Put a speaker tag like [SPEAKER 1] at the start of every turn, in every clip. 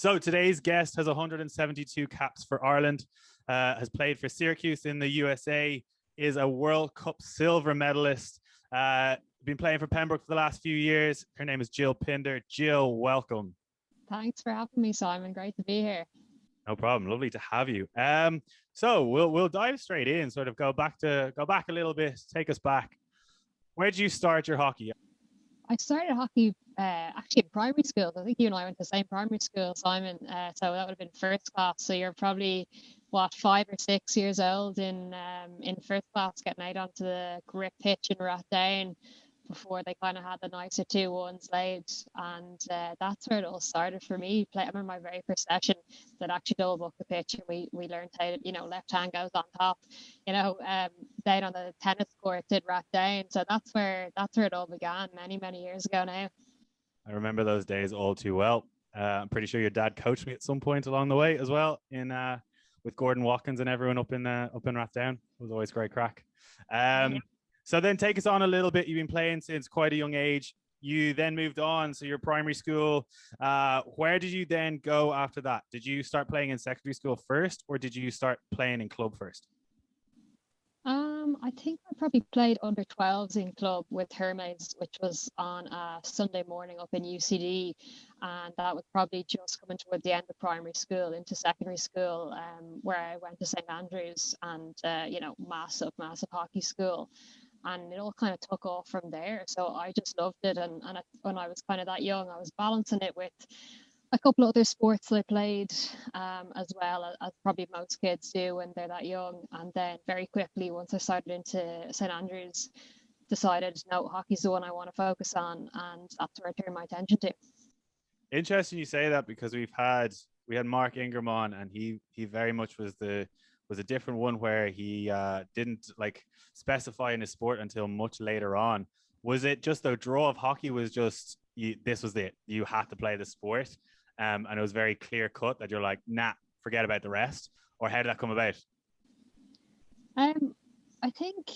[SPEAKER 1] So today's guest has 172 caps for Ireland, has played for Syracuse in the USA, is a World Cup silver medalist, been playing for Pembroke for the last few years. Her name is Gillian Pinder. Gill, welcome.
[SPEAKER 2] Thanks for having me, Simon. Great to be here.
[SPEAKER 1] No problem. Lovely to have you. So we'll dive straight in, sort of go back a little bit, take us back. Where did you start your hockey?
[SPEAKER 2] I started hockey actually in primary school. I think you and I went to the same primary school, Simon. So that would have been first class. So you're probably 5 or 6 years old in first class, getting out onto the grip pitch in Rathdown before they kind of had the nicer 2-1s laid, and that's where it all started for me. I remember my very first session that actually double booked the pitch, and we learned how to, left hand goes on top, down on the tennis court in Rathdown. So that's where it all began many years ago now.
[SPEAKER 1] I remember those days all too well. I'm pretty sure your dad coached me at some point along the way as well, in with Gordon Watkins and everyone up in Rathdown. It was always great crack. So then take us on a little bit. You've been playing since quite a young age. You then moved on. So your primary school, where did you then go after that? Did you start playing in secondary school first, or did you start playing in club first?
[SPEAKER 2] I think I probably played under 12s in club with Hermes, which was on a Sunday morning up in UCD. And that was probably just coming toward the end of primary school into secondary school, where I went to St. Andrews and, massive hockey school. And it all kind of took off from there. So I just loved it. And when I was kind of that young, I was balancing it with a couple of other sports that I played as well, as probably most kids do when they're that young. And then very quickly, once I started into St. Andrews, decided, no, hockey's the one I want to focus on. And that's where I turned my attention to.
[SPEAKER 1] Interesting you say that, because we had Mark Ingram on, and he very much was a different one, where he didn't specify in his sport until much later on. Was it just the draw of hockey was just this was it? You had to play the sport, and it was very clear cut that you're like, nah, forget about the rest? Or how did that come about?
[SPEAKER 2] I think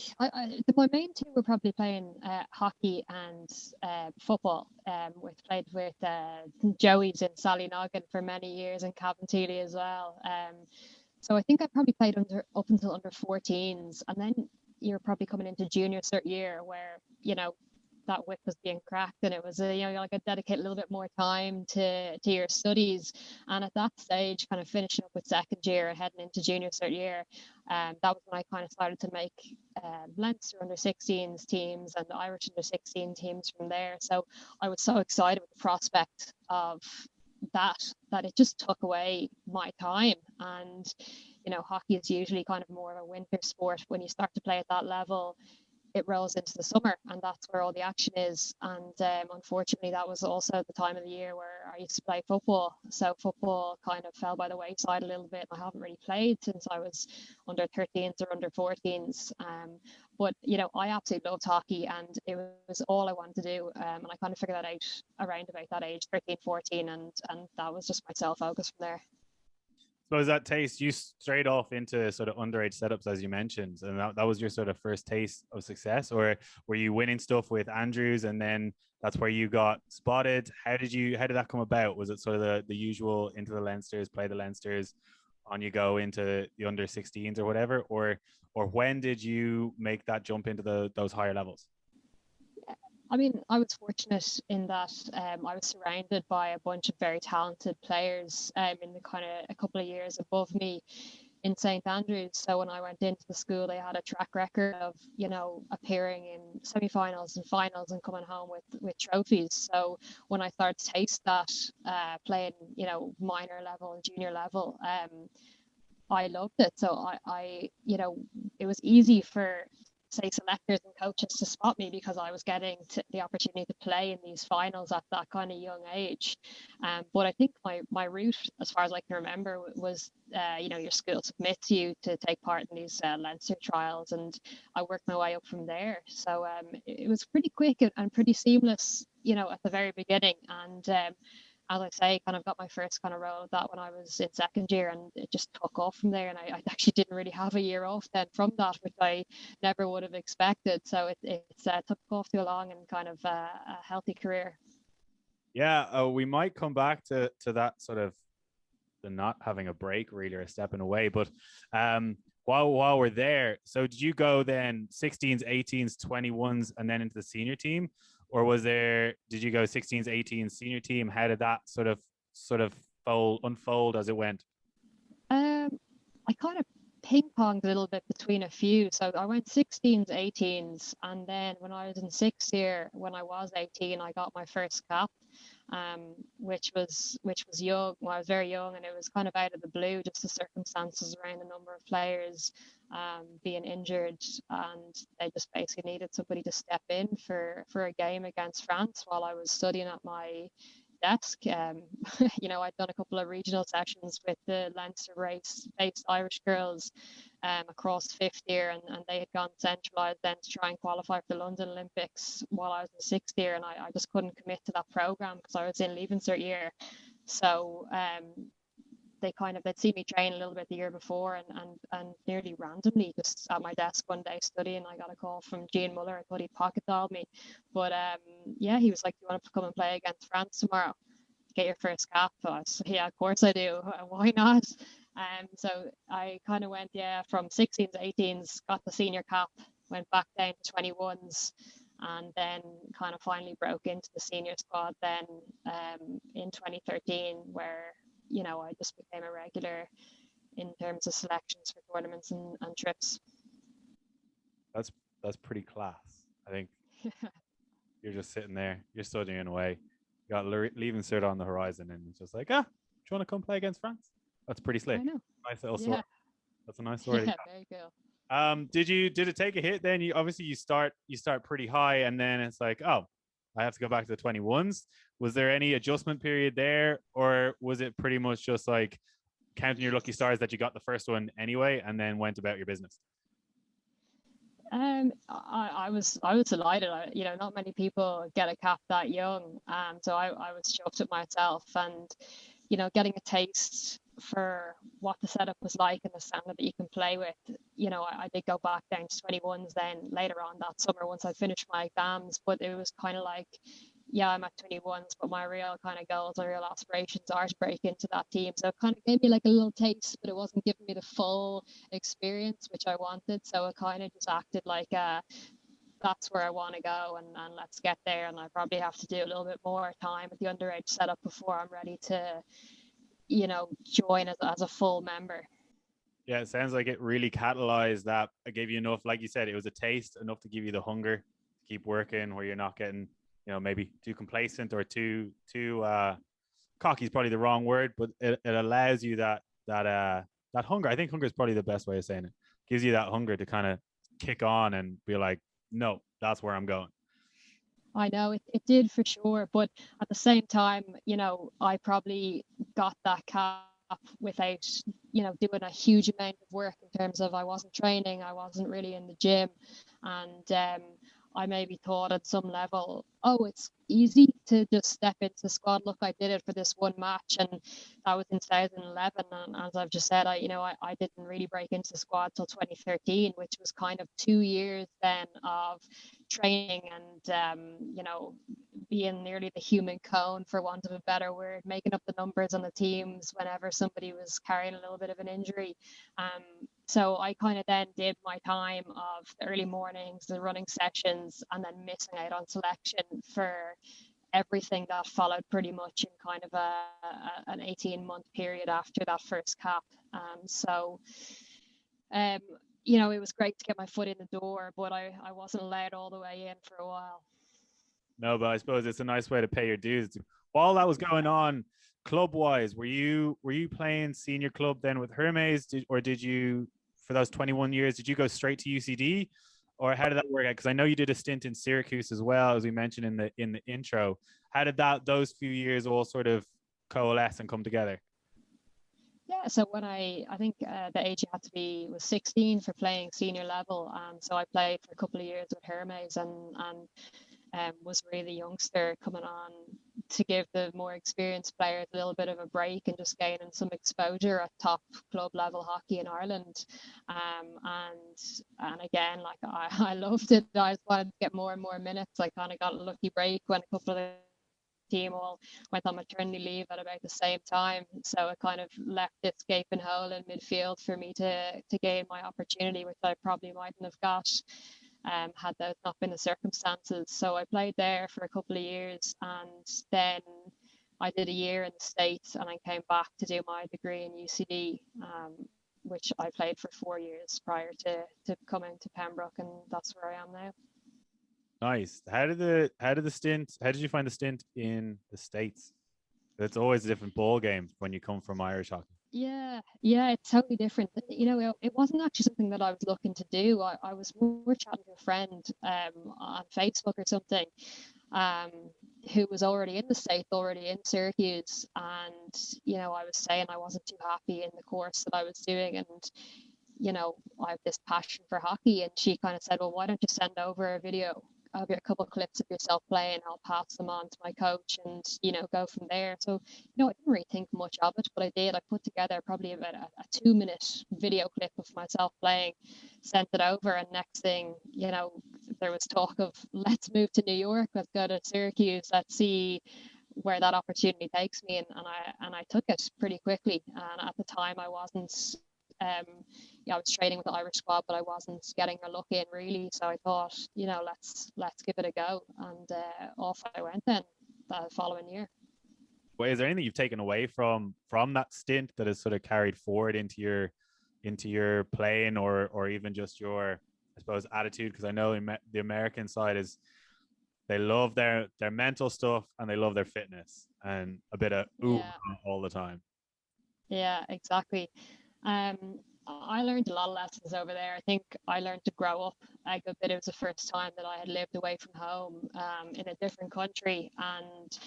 [SPEAKER 2] my main two were probably playing hockey and football. Played with Joey's in Sallynoggin for many years, and Cabinteely as well. So I think I probably played up until under 14s, and then you're probably coming into junior cert year where, that whip was being cracked, and it was like a dedicate a little bit more time to your studies. And at that stage, kind of finishing up with second year and heading into junior cert year, that was when I kind of started to make Leinster under 16s teams and the Irish under 16 teams from there. So I was so excited with the prospect of that it just took away my time. And hockey is usually kind of more of a winter sport. When you start to play at that level, it rolls into the summer, and that's where all the action is. And unfortunately, that was also the time of the year where I used to play football. So football kind of fell by the wayside a little bit. I haven't really played since I was under 13s or under 14s. But I absolutely loved hockey, and it was all I wanted to do. And I kind of figured that out around about that age, 13, 14, and that was just my sole focus from there.
[SPEAKER 1] So does that taste you straight off into sort of underage setups, as you mentioned, and that was your sort of first taste of success? Or were you winning stuff with Andrews and then that's where you got spotted? How did that come about? Was it sort of the usual into the Leinsters, play the Leinsters, on you go into the under 16s or whatever? Or when did you make that jump into those higher levels?
[SPEAKER 2] I mean, I was fortunate in that I was surrounded by a bunch of very talented players in the kind of a couple of years above me in St. Andrews. So when I went into the school, they had a track record of, appearing in semi-finals and finals and coming home with trophies. So when I started to taste that, playing, minor level and junior level, I loved it. So I it was easy for, say, selectors and coaches to spot me because I was getting the opportunity to play in these finals at that kind of young age. But I think my route, as far as I can remember, was, your school submits you to take part in these Leinster trials, and I worked my way up from there. So it was pretty quick and pretty seamless, at the very beginning. And as I say, kind of got my first kind of role of that when I was in second year, and it just took off from there. And I actually didn't really have a year off then from that, which I never would have expected. So it took off to a long and kind of a healthy career.
[SPEAKER 1] Yeah, we might come back to that sort of the not having a break really, or stepping away. But while we're there, so did you go then 16s, 18s, 21s, and then into the senior team, or did you go 16s, 18s, senior team? How did that sort of unfold as it went?
[SPEAKER 2] I kind of ping-ponged a little bit between a few. So I went 16s, 18s, and then when I was in sixth year, when I was 18, I got my first cap, which was young. Well, I was very young, and it was kind of out of the blue, just the circumstances around the number of players being injured, and they just basically needed somebody to step in for a game against France while I was studying at my desk. I'd done a couple of regional sessions with the Leinster race-based Irish girls across fifth year, and they had gone centralised then to try and qualify for the London Olympics while I was in sixth year, and I just couldn't commit to that programme because I was in Leaving Cert year. So they'd seen me train a little bit the year before, and nearly randomly, just at my desk one day studying, I got a call from Gene Muller. I thought he'd pocket dialed me, but he was like, "You want to come and play against France tomorrow? Get your first cap?" I said, "Yeah, of course I do. Why not?" So I kind of went, from 16s to 18s, got the senior cap, went back down to 21s, and then kind of finally broke into the senior squad then in 2013, where I just became a regular in terms of selections for tournaments and trips.
[SPEAKER 1] That's pretty class. I think you're just sitting there, you're studying away, you got Leaving Cert on the horizon, and it's just like, do you want to come play against France? That's pretty slick.
[SPEAKER 2] I know.
[SPEAKER 1] Nice little story. That's a nice story.
[SPEAKER 2] Yeah, very cool.
[SPEAKER 1] Did it take a hit then? You start pretty high, and then it's like, I have to go back to the 21s. Was there any adjustment period there, or was it pretty much just like counting your lucky stars that you got the first one anyway, and then went about your business?
[SPEAKER 2] I was delighted. Not many people get a cap that young. So I was chuffed at myself, and getting a taste for what the setup was like and the standard that you can play with. I did go back down to 21s then later on that summer once I finished my exams, but it was kind of like, I'm at 21s, but my real kind of goals, my real aspirations are to break into that team. So it kind of gave me like a little taste, but it wasn't giving me the full experience which I wanted. So it kind of just acted like that's where I want to go, and let's get there. And I probably have to do a little bit more time at the underage setup before I'm ready to, join as a full member.
[SPEAKER 1] Yeah, it sounds like it really catalyzed that. It gave you enough, like you said, it was a taste, enough to give you the hunger to keep working, where you're not getting, maybe too complacent or too cocky is probably the wrong word, but it allows you that hunger. I think hunger is probably the best way of saying it. Gives you that hunger to kind of kick on and be like, no, that's where I'm going.
[SPEAKER 2] I know it did for sure, but at the same time, I probably got that cap without, doing a huge amount of work in terms of I wasn't training, I wasn't really in the gym, and I maybe thought at some level, it's easy to just step into the squad. Look, I did it for this one match, and that was in 2011. And as I've just said, I didn't really break into the squad till 2013, which was kind of 2 years then of training and being nearly the human cone, for want of a better word, making up the numbers on the teams whenever somebody was carrying a little bit of an injury. So I kind of then did my time of the early mornings, the running sessions, and then missing out on selection for everything that followed pretty much in kind of an 18-month period after that first cap. It was great to get my foot in the door, but I wasn't allowed all the way in for a while.
[SPEAKER 1] No, but I suppose it's a nice way to pay your dues. While that was going on, club-wise, were you playing senior club then with Hermes, or did you, for those 21 years, did you go straight to UCD, or how did that work out? Because I know you did a stint in Syracuse as well, as we mentioned in the intro. How did those few years all sort of coalesce and come together?
[SPEAKER 2] Yeah, so when I think the age you had to be was 16 for playing senior level, so I played for a couple of years with Hermes and was really youngster coming on to give the more experienced players a little bit of a break and just gaining some exposure at top club level hockey in Ireland. And again, like I loved it. I just wanted to get more and more minutes. I kind of got a lucky break when a couple of team all went on maternity leave at about the same time. So it kind of left this gaping hole in midfield for me to gain my opportunity, which I probably mightn't have got had those not been the circumstances. So I played there for a couple of years, and then I did a year in the States, and I came back to do my degree in UCD, which I played for 4 years prior to coming to Pembroke, and that's where I am now.
[SPEAKER 1] Nice. How did you find the stint in the States? It's always a different ball game when you come from Irish hockey.
[SPEAKER 2] Yeah, it's totally different. You know, it wasn't actually something that I was looking to do. I was more chatting to a friend on Facebook or something, who was already in the States, already in Syracuse, and you know, I was saying I wasn't too happy in the course that I was doing, and you know, I have this passion for hockey, and she kind of said, well, why don't you send over a video of a couple of clips of yourself playing? I'll pass them on to my coach and, you know, go from there. So, you know, I didn't really think much of it, but I did. I put together probably about a 2-minute video clip of myself playing, sent it over, and next thing, you know, there was talk of let's move to New York, let's go to Syracuse, let's see where that opportunity takes me, and I took it pretty quickly. And at the time I wasn't I was training with the Irish squad, but I wasn't getting a look in really. So I thought, you know, let's give it a go, and off I went then the following year.
[SPEAKER 1] Well, is there anything you've taken away from that stint that has sort of carried forward into your playing, or even just your, I suppose, attitude? Because I know the American side is they love their mental stuff and they love their fitness and a bit of all the time.
[SPEAKER 2] Yeah, exactly. I learned a lot of lessons over there. I think I learned to grow up a good bit. It was the first time that I had lived away from home, in a different country. And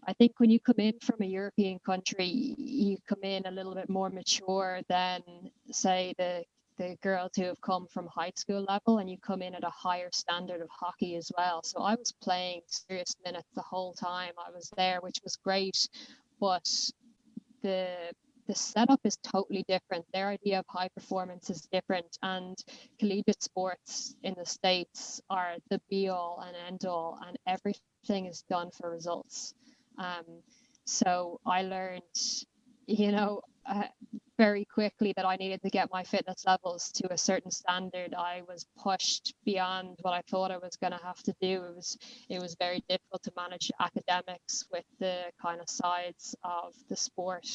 [SPEAKER 2] I think when you come in from a European country, you come in a little bit more mature than, say, the girls who have come from high school level, and you come in at a higher standard of hockey as well. So I was playing serious minutes the whole time I was there, which was great. But the setup is totally different. Their idea of high performance is different, and collegiate sports in the States are the be all and end all, and everything is done for results. So I learned, you know, very quickly that I needed to get my fitness levels to a certain standard. I was pushed beyond what I thought I was going to have to do. It was very difficult to manage academics with the kind of sides of the sport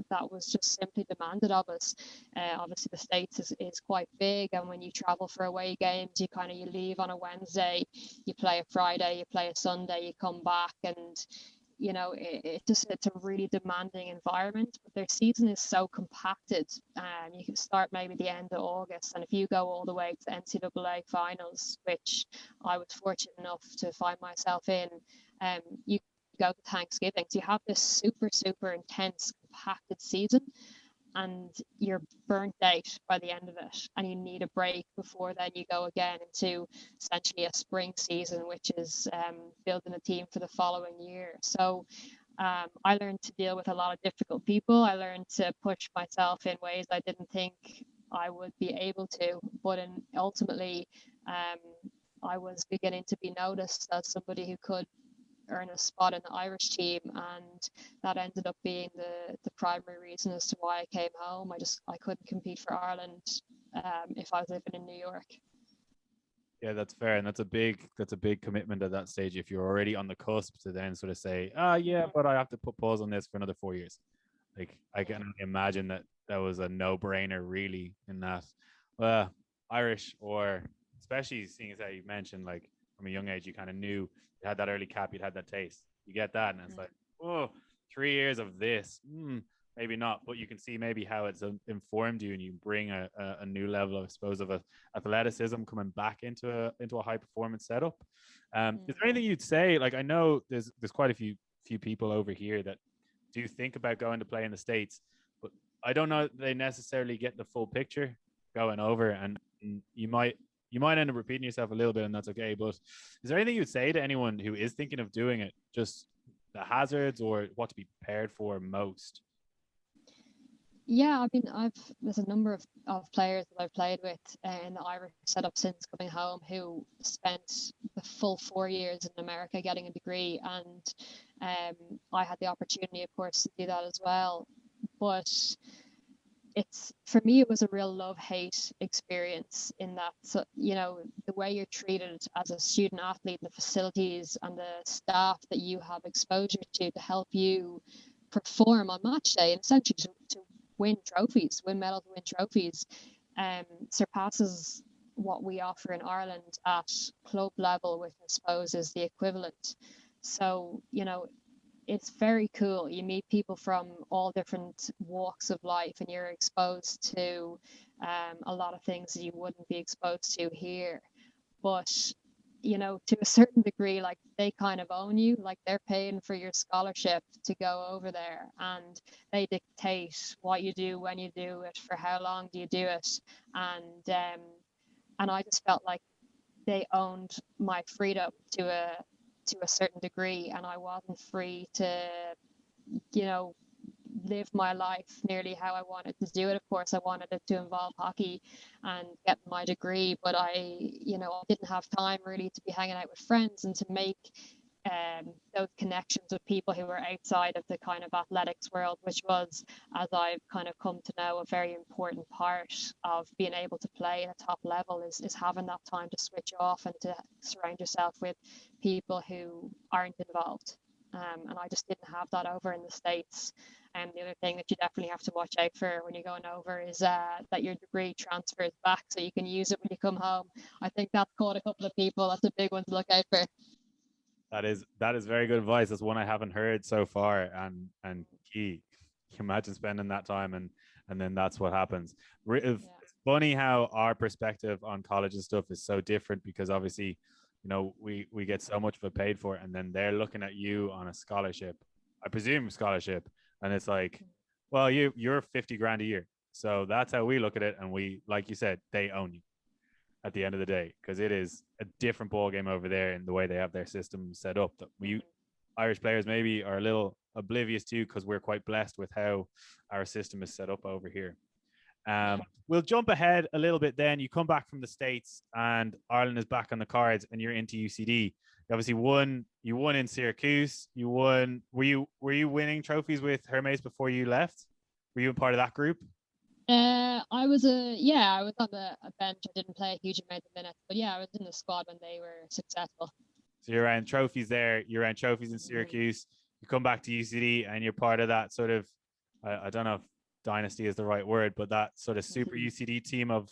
[SPEAKER 2] that was just simply demanded of us. Obviously the States is quite big, and when you travel for away games, you leave on a Wednesday, you play a Friday, you play a Sunday, you come back, and you know, it's a really demanding environment. But their season is so compacted. You can start maybe the end of August, and if you go all the way to NCAA finals, which I was fortunate enough to find myself in, you go to Thanksgiving. So you have this super intense compacted season, and you're burnt out by the end of it, and you need a break before then you go again into essentially a spring season, which is building a team for the following year. So I learned to deal with a lot of difficult people. I learned to push myself in ways I didn't think I would be able to, but ultimately I was beginning to be noticed as somebody who could earn a spot in the Irish team, and that ended up being the primary reason as to why I came home. I couldn't compete for Ireland if I was living in New York.
[SPEAKER 1] Yeah, that's fair, and that's a big commitment at that stage. If you're already on the cusp, to then sort of say, yeah, but I have to put pause on this for another 4 years. Like, I can imagine that was a no-brainer, really, in that. Irish, or especially seeing as how you mentioned, like from a young age, you kind of knew you had that early cap, you'd had that taste. You get that, and it's like, 3 years of this, maybe not, but you can see maybe how it's informed you, and you bring a new level, I suppose, of athleticism coming back into a high performance setup. Is there anything you'd say? Like, I know there's quite a few people over here that do think about going to play in the States, but I don't know they necessarily get the full picture going over, and you might end up repeating yourself a little bit, and that's okay. But is there anything you'd say to anyone who is thinking of doing it, just the hazards or what to be prepared for most?
[SPEAKER 2] Yeah, I mean, there's a number of players that I've played with in the Irish setup since coming home who spent the full 4 years in America getting a degree, and I had the opportunity, of course, to do that as well. But it's for me, it was a real love-hate experience in that, so, the way you're treated as a student athlete, the facilities and the staff that you have exposure to help you perform on match day and essentially to win trophies, win medals, win trophies, surpasses what we offer in Ireland at club level, which I suppose is the equivalent. So, it's very cool. You meet people from all different walks of life, and you're exposed to a lot of things that you wouldn't be exposed to here. But to a certain degree, like, they kind of own you, like they're paying for your scholarship to go over there, and they dictate what you do, when you do it, for how long do you do it, and I just felt like they owned my freedom to a certain degree, and I wasn't free to, you know, live my life nearly how I wanted to do it. Of course, I wanted it to involve hockey and get my degree, but I didn't have time really to be hanging out with friends and to make those connections with people who were outside of the kind of athletics world, which was, as I've kind of come to know, a very important part of being able to play at a top level is having that time to switch off and to surround yourself with people who aren't involved. And I just didn't have that over in the States. And the other thing that you definitely have to watch out for when you're going over is that your degree transfers back so you can use it when you come home. I think that's caught a couple of people. That's a big one to look out for.
[SPEAKER 1] That is very good advice. That's one I haven't heard so far, and key. Can you imagine spending that time and then that's what happens. It's funny how our perspective on college and stuff is so different because obviously, we get so much of it paid for, and then they're looking at you on a scholarship, I presume scholarship, and it's like, well, you're 50 grand a year, so that's how we look at it, and we, like you said, they own you at the end of the day, because it is a different ball game over there in the way they have their system set up that we Irish players maybe are a little oblivious to, because we're quite blessed with how our system is set up over here. We'll jump ahead a little bit then. You come back from the States and Ireland is back on the cards and you're into UCD. You obviously won in Syracuse. You won. Were you winning trophies with Hermes before you left? Were you a part of that group?
[SPEAKER 2] I was on the bench. I didn't play a huge amount of minutes, but yeah, I was in the squad when they were successful.
[SPEAKER 1] So you're around trophies there. You're around trophies in Syracuse. You come back to UCD and you're part of that sort of, I don't know if dynasty is the right word, but that sort of super UCD team of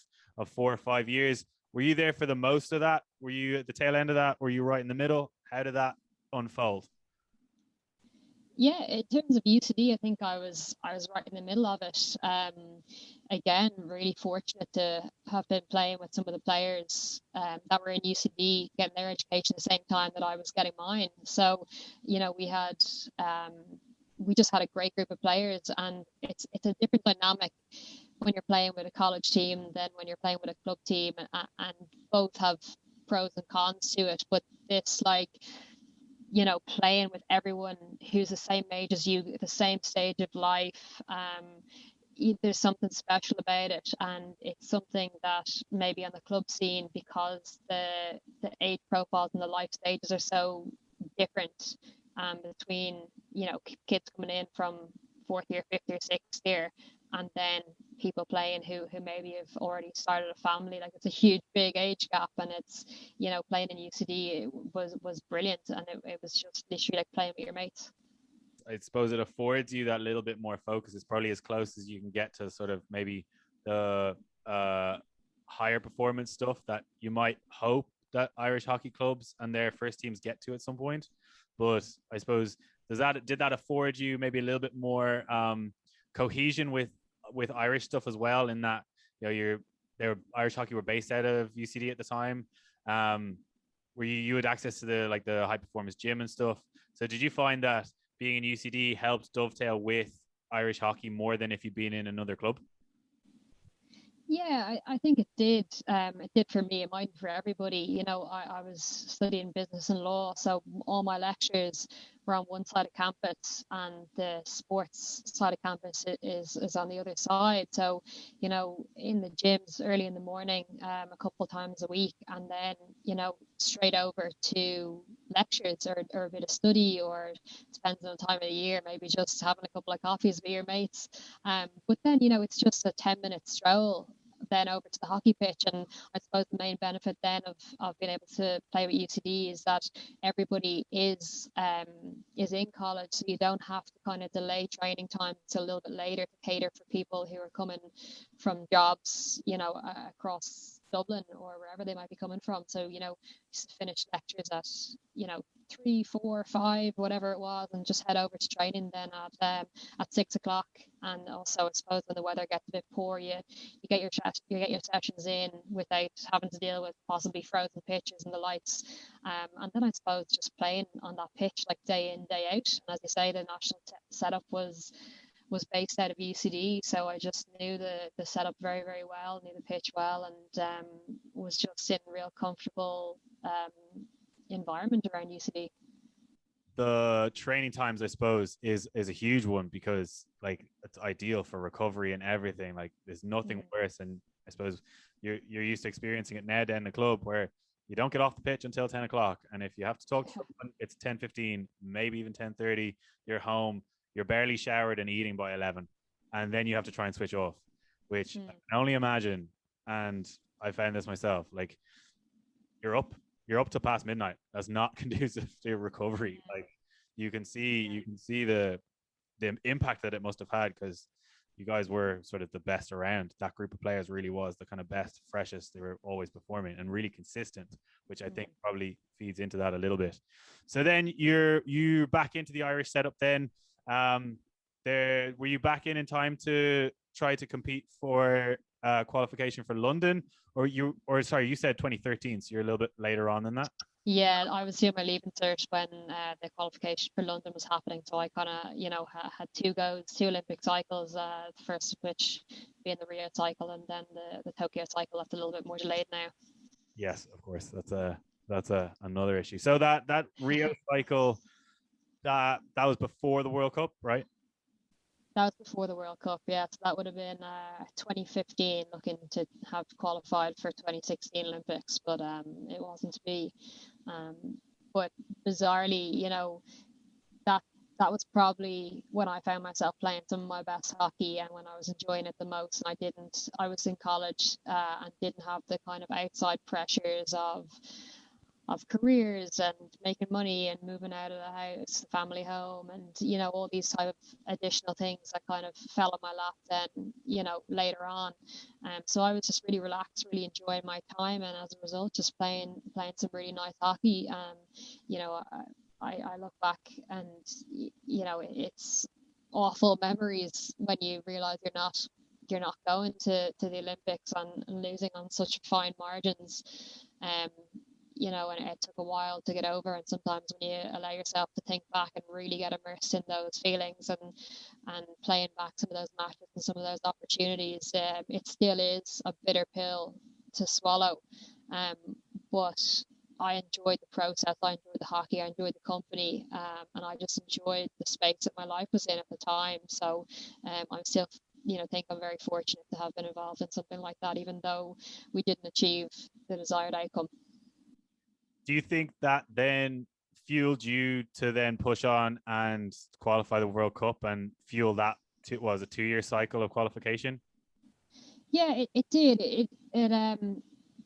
[SPEAKER 1] 4 or 5 years. Were you there for the most of that? Were you at the tail end of that? Were you right in the middle? How did that unfold?
[SPEAKER 2] Yeah, in terms of UCD, I think I was right in the middle of it. Again, really fortunate to have been playing with some of the players that were in UCD, getting their education at the same time that I was getting mine. So, we just had a great group of players, and it's a different dynamic when you're playing with a college team than when you're playing with a club team, and both have pros and cons to it. But it's like, playing with everyone who's the same age as you, the same stage of life, there's something special about it, and it's something that maybe on the club scene, because the age profiles and the life stages are so different, between kids coming in from fourth year, fifth year, sixth year, and then people playing who maybe have already started a family. Like, it's a huge big age gap, and it's playing in UCD was brilliant, and it was just literally like playing with your mates.
[SPEAKER 1] I suppose it affords you that little bit more focus. It's probably as close as you can get to sort of maybe the higher performance stuff that you might hope that Irish hockey clubs and their first teams get to at some point. But I suppose did that afford you maybe a little bit more cohesion with Irish stuff as well, in that Irish hockey were based out of UCD at the time, where you had access to the high performance gym and stuff. So did you find that being in UCD helped dovetail with Irish hockey more than if you'd been in another club?
[SPEAKER 2] Yeah, I think it did. It did for me. It might for everybody. You know, I was studying business and law, so all my lectures were on one side of campus, and the sports side of campus is on the other side. So, you know, in the gyms early in the morning, a couple of times a week, and then you know straight over to lectures or a bit of study, or depends on the time of the year, maybe just having a couple of coffees with your mates. But then, you know, it's just a 10-minute stroll then over to the hockey pitch. And I suppose the main benefit then of being able to play with UCD is that everybody is in college, so you don't have to kind of delay training time till a little bit later to cater for people who are coming from jobs, you know, across Dublin or wherever they might be coming from. So, you know, just finish lectures at, you know, 3, 4, 5, whatever it was, and just head over to training then at 6 o'clock. And also, I suppose when the weather gets a bit poor, you get your sessions in without having to deal with possibly frozen pitches and the lights. And then I suppose just playing on that pitch like day in, day out. And as you say, the national setup was based out of UCD, so I just knew the setup very, very well, knew the pitch well, and was just in a real comfortable environment around UCD.
[SPEAKER 1] The training times, I suppose, is a huge one because like it's ideal for recovery and everything. Like there's nothing worse, and I suppose you're used to experiencing it now in the club where you don't get off the pitch until 10 o'clock, and if you have to talk to someone, it's 10:15, maybe even 10:30. You're home, you're barely showered and eating by 11, and then you have to try and switch off, which I can only imagine. And I found this myself. Like you're up you're up to past midnight. That's not conducive to recovery. Like you can see the impact that it must have had because you guys were sort of the best around. That group of players really was the kind of best, freshest. They were always performing and really consistent, which I think probably feeds into that a little bit. So then you're back into the Irish setup. Then there were you back in time to try to compete for qualification for London, or sorry, you said 2013, so you're a little bit later on than that.
[SPEAKER 2] Yeah, I was doing my leaving cert when the qualification for London was happening. So I kind of, you know, had two goes, two Olympic cycles, the first of which being the Rio cycle and then the Tokyo cycle. That's a little bit more delayed now.
[SPEAKER 1] Yes, of course. That's another issue. So that Rio cycle, that was before the World Cup, right?
[SPEAKER 2] That was before the World Cup, yeah. So that would have been 2015, looking to have qualified for 2016 Olympics, but it wasn't to be. But bizarrely, you know, that that was probably when I found myself playing some of my best hockey and when I was enjoying it the most. And I was in college and didn't have the kind of outside pressures of careers and making money and moving out of the house, the family home, and you know all these type of additional things that kind of fell on my lap then, you know, later on. So I was just really relaxed, really enjoying my time, and as a result, just playing some really nice hockey. You know, I look back and you know it's awful memories when you realize you're not going to the Olympics and losing on such fine margins. Um, you know, and it took a while to get over. And sometimes when you allow yourself to think back and really get immersed in those feelings and playing back some of those matches and some of those opportunities, it still is a bitter pill to swallow. But I enjoyed the process. I enjoyed the hockey. I enjoyed the company, and I just enjoyed the space that my life was in at the time. So I'm still, you know, think I'm very fortunate to have been involved in something like that, even though we didn't achieve the desired outcome.
[SPEAKER 1] Do you think that then fueled you to then push on and qualify the World Cup and fuel that was a 2-year cycle of qualification?
[SPEAKER 2] Yeah, it did. That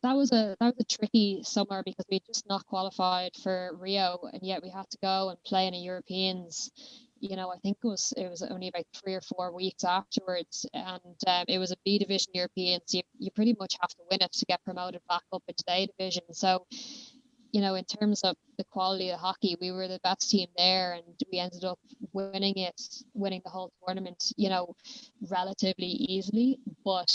[SPEAKER 2] was a tricky summer because we just not qualified for Rio, and yet we had to go and play in a Europeans. You know, I think it was only about 3 or 4 weeks afterwards, and it was a B division Europeans. You pretty much have to win it to get promoted back up into the A division. So, you know, in terms of the quality of hockey, we were the best team there, and we ended up winning the whole tournament, you know, relatively easily. But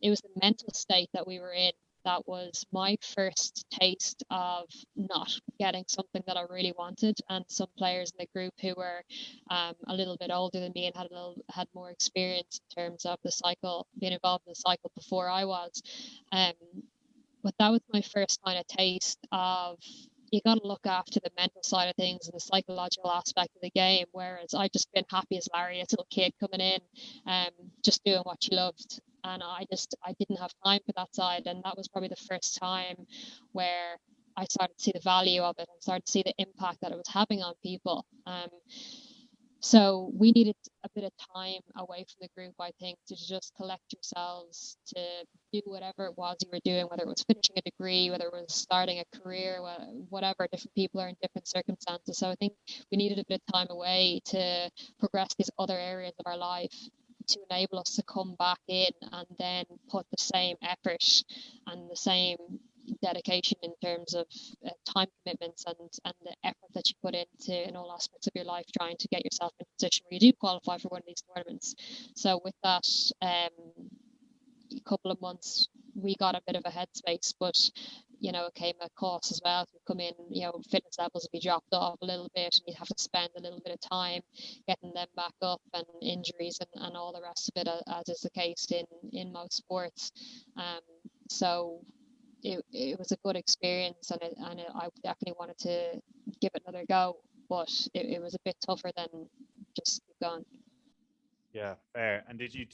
[SPEAKER 2] it was the mental state that we were in that was my first taste of not getting something that I really wanted. And some players in the group who were a little bit older than me and had more experience in terms of the cycle, being involved in the cycle before I was. But that was my first kind of taste of, you got to look after the mental side of things and the psychological aspect of the game. Whereas I just been happy as Larry, this little kid coming in, just doing what she loved. And I didn't have time for that side. And that was probably the first time where I started to see the value of it and started to see the impact that it was having on people. So we needed a bit of time away from the group, I think, to just collect yourselves, to do whatever it was you were doing, whether it was finishing a degree, whether it was starting a career, whatever. Different people are in different circumstances. So I think we needed a bit of time away to progress these other areas of our life, to enable us to come back in and then put the same effort and the same dedication in terms of time commitments and the effort that you put into in all aspects of your life, trying to get yourself in a position where you do qualify for one of these tournaments. So with that, a couple of months we got a bit of a headspace, but it came at cost as well. To come in, fitness levels would be dropped off a little bit, and you'd have to spend a little bit of time getting them back up, and injuries and all the rest of it, as is the case in most sports. So it was a good experience, and I definitely wanted to give it another go, but it was a bit tougher than just keep going.
[SPEAKER 1] Yeah, fair. And did you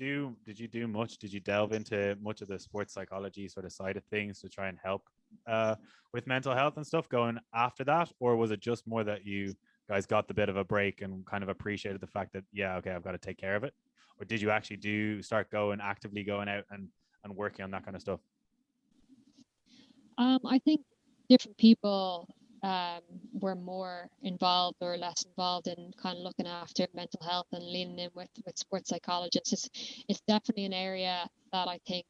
[SPEAKER 1] delve into much of the sports psychology sort of side of things to try and help with mental health and stuff going after that? Or was it just more that you guys got the bit of a break and kind of appreciated the fact that, yeah, okay, I've got to take care of it? Or did you actually start actively going out and working on that kind of stuff?
[SPEAKER 2] I think different people were more involved or less involved in kind of looking after mental health and leaning in with sports psychologists. It's definitely an area that I think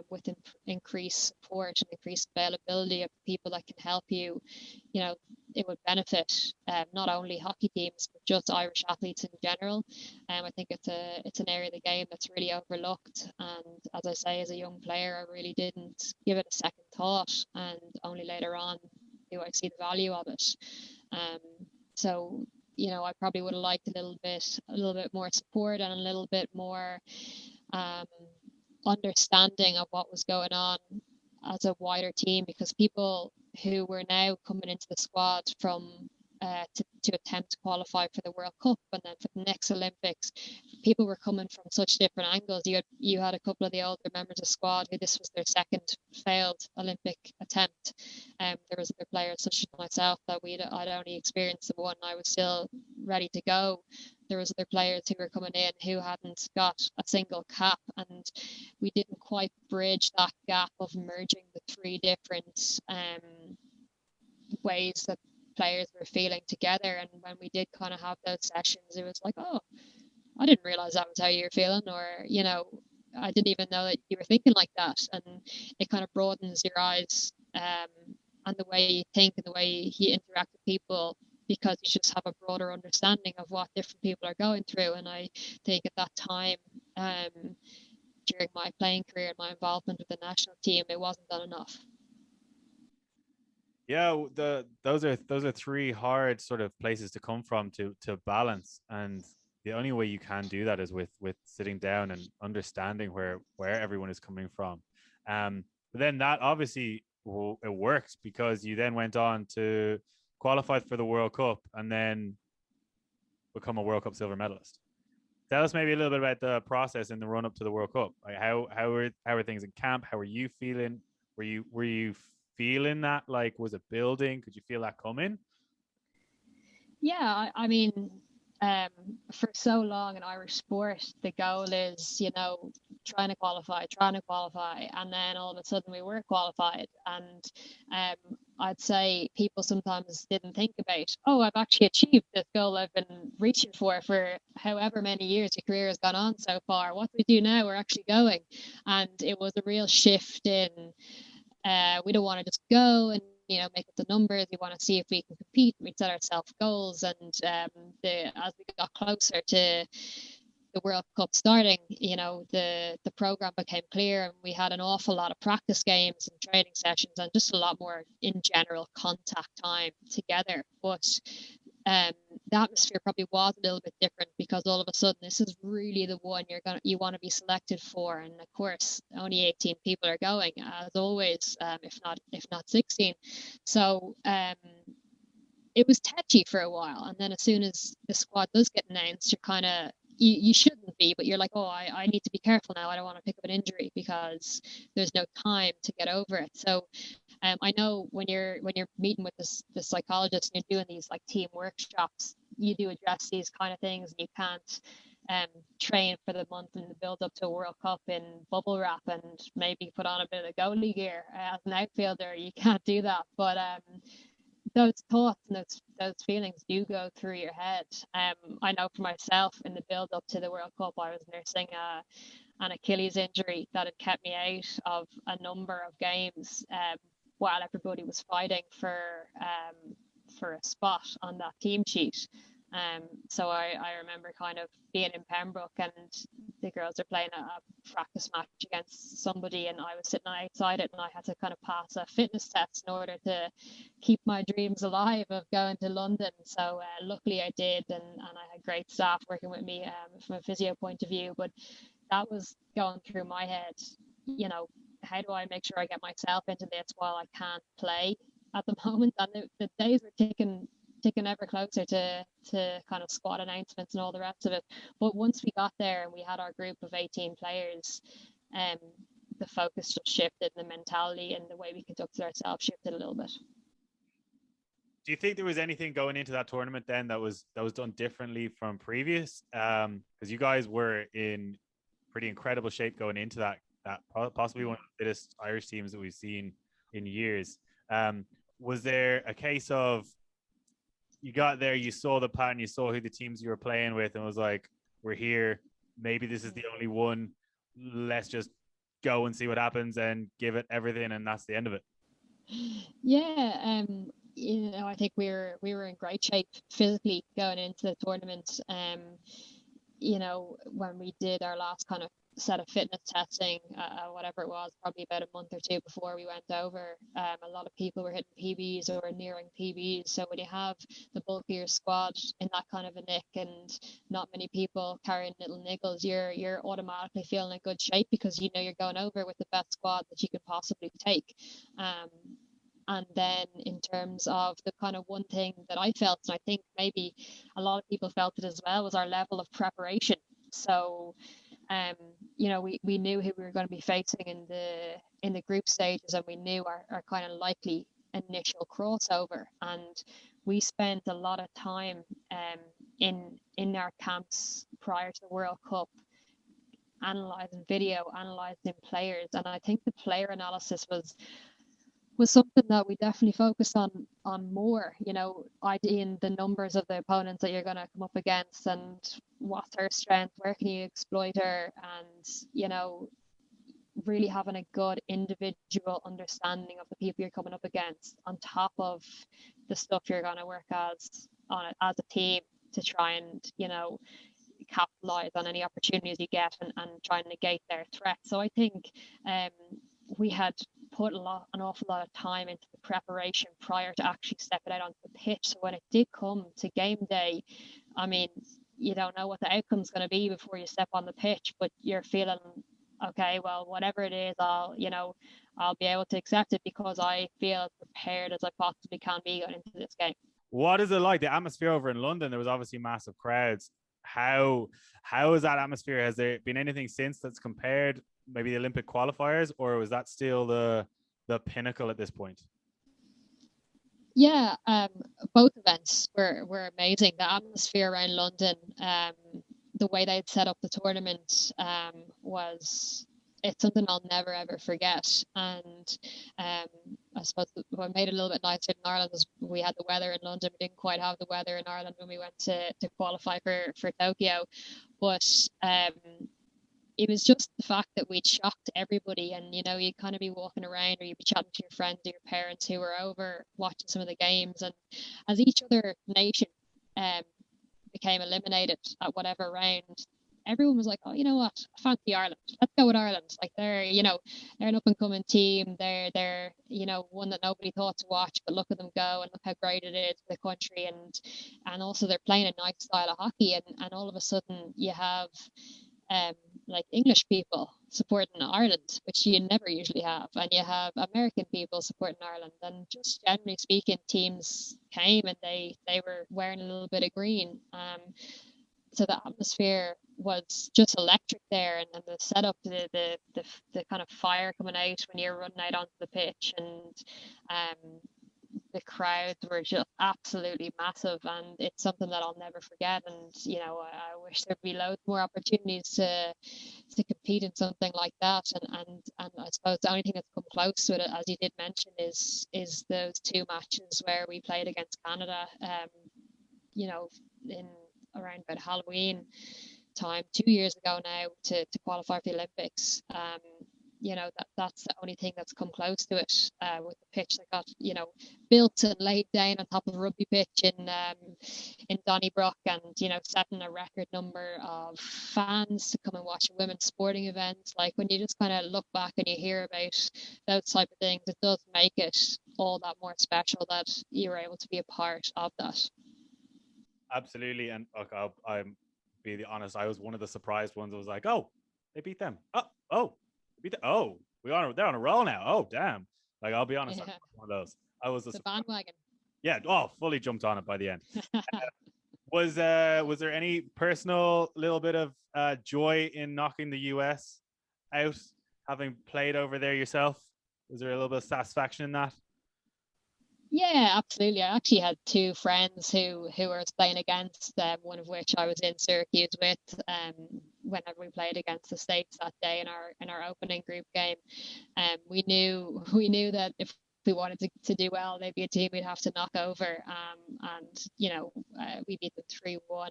[SPEAKER 2] with increased support and increased availability of people that can help you, it would benefit not only hockey teams but just Irish athletes in general. I think it's an area of the game that's really overlooked, and as I say, as a young player, I really didn't give it a second thought, and only later on do I see the value of it. So I probably would have liked a little bit more support and a little bit more understanding of what was going on as a wider team, because people who were now coming into the squad from to attempt to qualify for the World Cup and then for the next Olympics, people were coming from such different angles. You had a couple of the older members of the squad who this was their second failed Olympic attempt. There was other players such as myself that I'd only experienced the one. I was still ready to go. There was other players who were coming in who hadn't got a single cap, and we didn't quite bridge that gap of merging the three different ways that players were feeling together. And when we did kind of have those sessions, it was like, oh, I didn't realize that was how you were feeling, or I didn't even know that you were thinking like that. And it kind of broadens your eyes and the way you think and the way you interact with people, because you just have a broader understanding of what different people are going through. And I think at that time, during my playing career and my involvement with the national team, it wasn't done enough.
[SPEAKER 1] Yeah, those are three hard sort of places to come from to balance, and the only way you can do that is with sitting down and understanding where everyone is coming from. But then that obviously it worked, because you then went on to qualify for the World Cup and then become a World Cup silver medalist. Tell us maybe a little bit about the process in the run up to the World Cup. Like how are things in camp? How are you feeling? Were you feeling that, like, was it building? Could you feel that coming?
[SPEAKER 2] Yeah, I mean, for so long in Irish sport, the goal is, trying to qualify, and then all of a sudden we were qualified. And I'd say people sometimes didn't think about, oh, I've actually achieved this goal I've been reaching for however many years your career has gone on so far. What do we do now? We're actually going. And it was a real shift in, we don't want to just go and make up the numbers. We want to see if we can compete. We set ourselves goals, and as we got closer to the the World Cup starting, the program became clear, and we had an awful lot of practice games and training sessions and just a lot more in general contact time together. But the atmosphere probably was a little bit different, because all of a sudden this is really the one you want to be selected for, and of course only 18 people are going, as always, if not 16. So it was touchy for a while, and then as soon as the squad does get announced, you're kind of you shouldn't be, but you're like, oh, I need to be careful now. I don't want to pick up an injury, because there's no time to get over it. So I know when you're meeting with the psychologist and you're doing these like team workshops, you do address these kind of things, and you can't train for the month and the build up to a World Cup in bubble wrap and maybe put on a bit of goalie gear as an outfielder. You can't do that, but those thoughts and those feelings do go through your head. I know for myself, in the build up to the World Cup, I was nursing an Achilles injury that had kept me out of a number of games while everybody was fighting for a spot on that team sheet. So I remember kind of being in Pembroke, and the girls are playing a practice match against somebody, and I was sitting outside it, and I had to kind of pass a fitness test in order to keep my dreams alive of going to London. So luckily I did, and I had great staff working with me from a physio point of view. But that was going through my head, how do I make sure I get myself into this while I can't play at the moment? And the days were ticking ever closer to kind of squad announcements and all the rest of it. But once we got there and we had our group of 18 players, the focus just shifted, and the mentality and the way we conducted ourselves shifted a little bit.
[SPEAKER 1] Do you think there was anything going into that tournament then that was done differently from previous? Because you guys were in pretty incredible shape going into that possibly one of the fittest Irish teams that we've seen in years. Was there a case of you got there, you saw the pattern, you saw who the teams you were playing with, and was like, we're here, maybe this is the only one, let's just go and see what happens and give it everything, and that's the end of it?
[SPEAKER 2] Yeah, I think we were in great shape physically going into the tournament. When we did our last kind of set of fitness testing, whatever it was, probably about a month or two before we went over, a lot of people were hitting PBs or nearing PBs. So when you have the bulk of your squad in that kind of a nick and not many people carrying little niggles, you're automatically feeling in good shape, because you're going over with the best squad that you can possibly take. And then in terms of the kind of one thing that I felt, and I think maybe a lot of people felt it as well, was our level of preparation. So we knew who we were going to be facing in the group stages, and we knew our kind of likely initial crossover. And we spent a lot of time in our camps prior to the World Cup analysing video, analysing players, and I think the player analysis was something that we definitely focused on more, IDing the numbers of the opponents that you're going to come up against, and what's her strength, where can you exploit her, and really having a good individual understanding of the people you're coming up against, on top of the stuff you're going to work as a team to try and capitalize on any opportunities you get and try and negate their threat. So I think we had put an awful lot of time into the preparation prior to actually stepping out onto the pitch. So when it did come to game day, I mean, you don't know what the outcome's going to be before you step on the pitch, but you're feeling, okay, well, whatever it is, I'll be able to accept it, because I feel as prepared as I possibly can be going into this game.
[SPEAKER 1] What is it like, the atmosphere over in London? There was obviously massive crowds. How is that atmosphere? Has there been anything since that's compared, maybe the Olympic qualifiers, or was that still the pinnacle at this point?
[SPEAKER 2] Yeah, both events were amazing. The atmosphere around London, the way they'd set up the tournament, it's something I'll never ever forget. And I suppose what made it a little bit nicer in Ireland was we had the weather in London. We didn't quite have the weather in Ireland when we went to qualify for Tokyo, but it was just the fact that we'd shocked everybody, and you'd kind of be walking around, or you'd be chatting to your friends or your parents who were over watching some of the games, and as each other nation became eliminated at whatever round, everyone was like, oh, you know what, I fancy Ireland. Let's go with Ireland. Like they're an up and coming team. They're one that nobody thought to watch, but look at them go and look how great it is for the country, and also they're playing a nice style of hockey, and all of a sudden you have like English people supporting Ireland, which you never usually have, and you have American people supporting Ireland, and just generally speaking, teams came and they were wearing a little bit of green. So the atmosphere was just electric there, and the setup, the kind of fire coming out when you're running out onto the pitch, and the crowds were just absolutely massive, and it's something that I'll never forget. And I wish there'd be loads more opportunities to compete in something like that. And I suppose the only thing that's come close to it, as you did mention, is those two matches where we played against Canada. In around about Halloween time 2 years ago now to qualify for the Olympics. That's the only thing that's come close to it, with the pitch that got built and laid down on top of a rugby pitch in Donnybrook, and setting a record number of fans to come and watch a women's sporting event. Like, when you just kind of look back and you hear about those type of things, it does make it all that more special that you were able to be a part of that.
[SPEAKER 1] Absolutely. And look, I'm be honest, I was one of the surprised ones. I was like, oh, they beat them. Oh, beat them. Oh, they're on a roll now. Oh, damn. Like, I'll be honest, I was one of those. I was
[SPEAKER 2] the bandwagon.
[SPEAKER 1] Yeah. Oh, fully jumped on it by the end. Was there any personal little bit of joy in knocking the US out, having played over there yourself? Was there a little bit of satisfaction in that?
[SPEAKER 2] Yeah, absolutely. I actually had two friends who I was playing against, one of which I was in Syracuse with, whenever we played against the States that day in our opening group game. We knew that if we wanted to do well, they'd be a team we'd have to knock over. We beat them 3-1,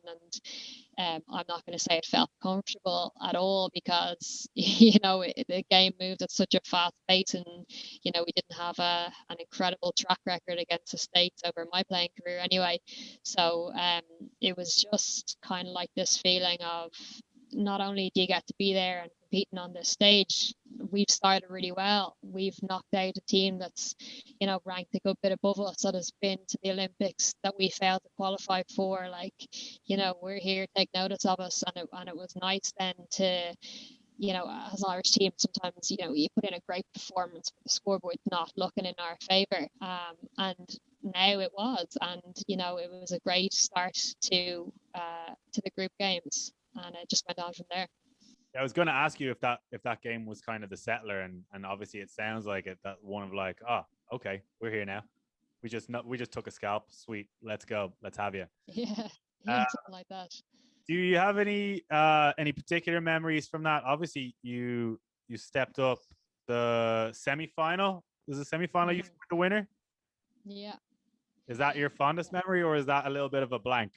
[SPEAKER 2] and I'm not going to say it felt comfortable at all, because the game moved at such a fast pace, and we didn't have an incredible track record against the States over my playing career anyway. So it was just kind of like this feeling of, not only do you get to be there and competing on this stage, we've started really well. We've knocked out a team that's, ranked a good bit above us, that has been to the Olympics that we failed to qualify for. Like, we're here, take notice of us. And it was nice then to, as an Irish team, sometimes, you put in a great performance, but the scoreboard's not looking in our favour. And now it was, and, it was a great start to the group games. And it just went on from there.
[SPEAKER 1] I was going to ask you if that game was kind of the settler, and obviously it sounds like it. That one of like, okay, we're here now. We just took a scalp. Sweet, let's go. Let's have you.
[SPEAKER 2] Yeah, something like that.
[SPEAKER 1] Do you have any particular memories from that? Obviously, you stepped up the semi-final. Was the semi-final you were the winner?
[SPEAKER 2] Yeah.
[SPEAKER 1] Is that your fondest memory, or is that a little bit of a blank?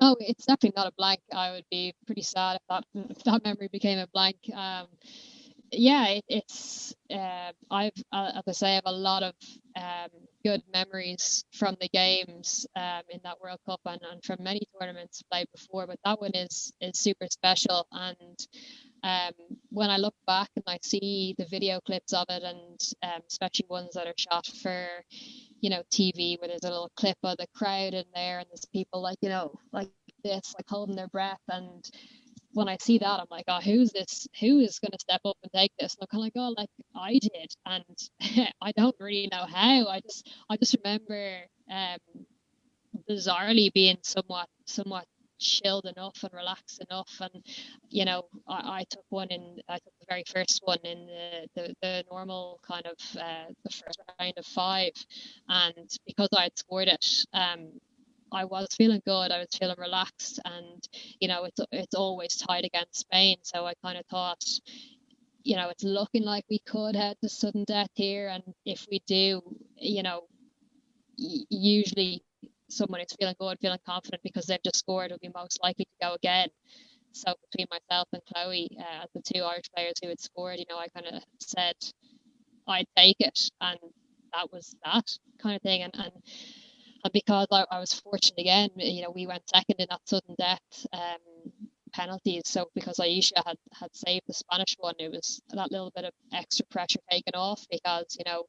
[SPEAKER 2] No, it's definitely not a blank. I would be pretty sad if that memory became a blank. It's I've as I say, I have a lot of good memories from the games in that World Cup, and from many tournaments played before, but that one is super special. And when I look back and I see the video clips of it, and especially ones that are shot for TV, where there's a little clip of the crowd in there, and there's people like this, like holding their breath. And when I see that, I'm like, oh, who is going to step up and take this? And I'm kind of like, oh, like I did. And I don't really know how. I just remember bizarrely being somewhat chilled enough and relaxed enough. And I took the very first one in the normal kind of the first round of 5, and because I had scored it, I was feeling good, I was feeling relaxed, and it's always tied against Spain, so I kind of thought, it's looking like we could head to sudden death here, and if we do, usually someone who's feeling good, feeling confident because they've just scored, will be most likely to go again. So between myself and Chloe, the two Irish players who had scored, I kind of said I'd take it, and that was that kind of thing. And because I was fortunate again, we went second in that sudden death. penalties. So because Aisha had saved the Spanish one, it was that little bit of extra pressure taken off, because, you know,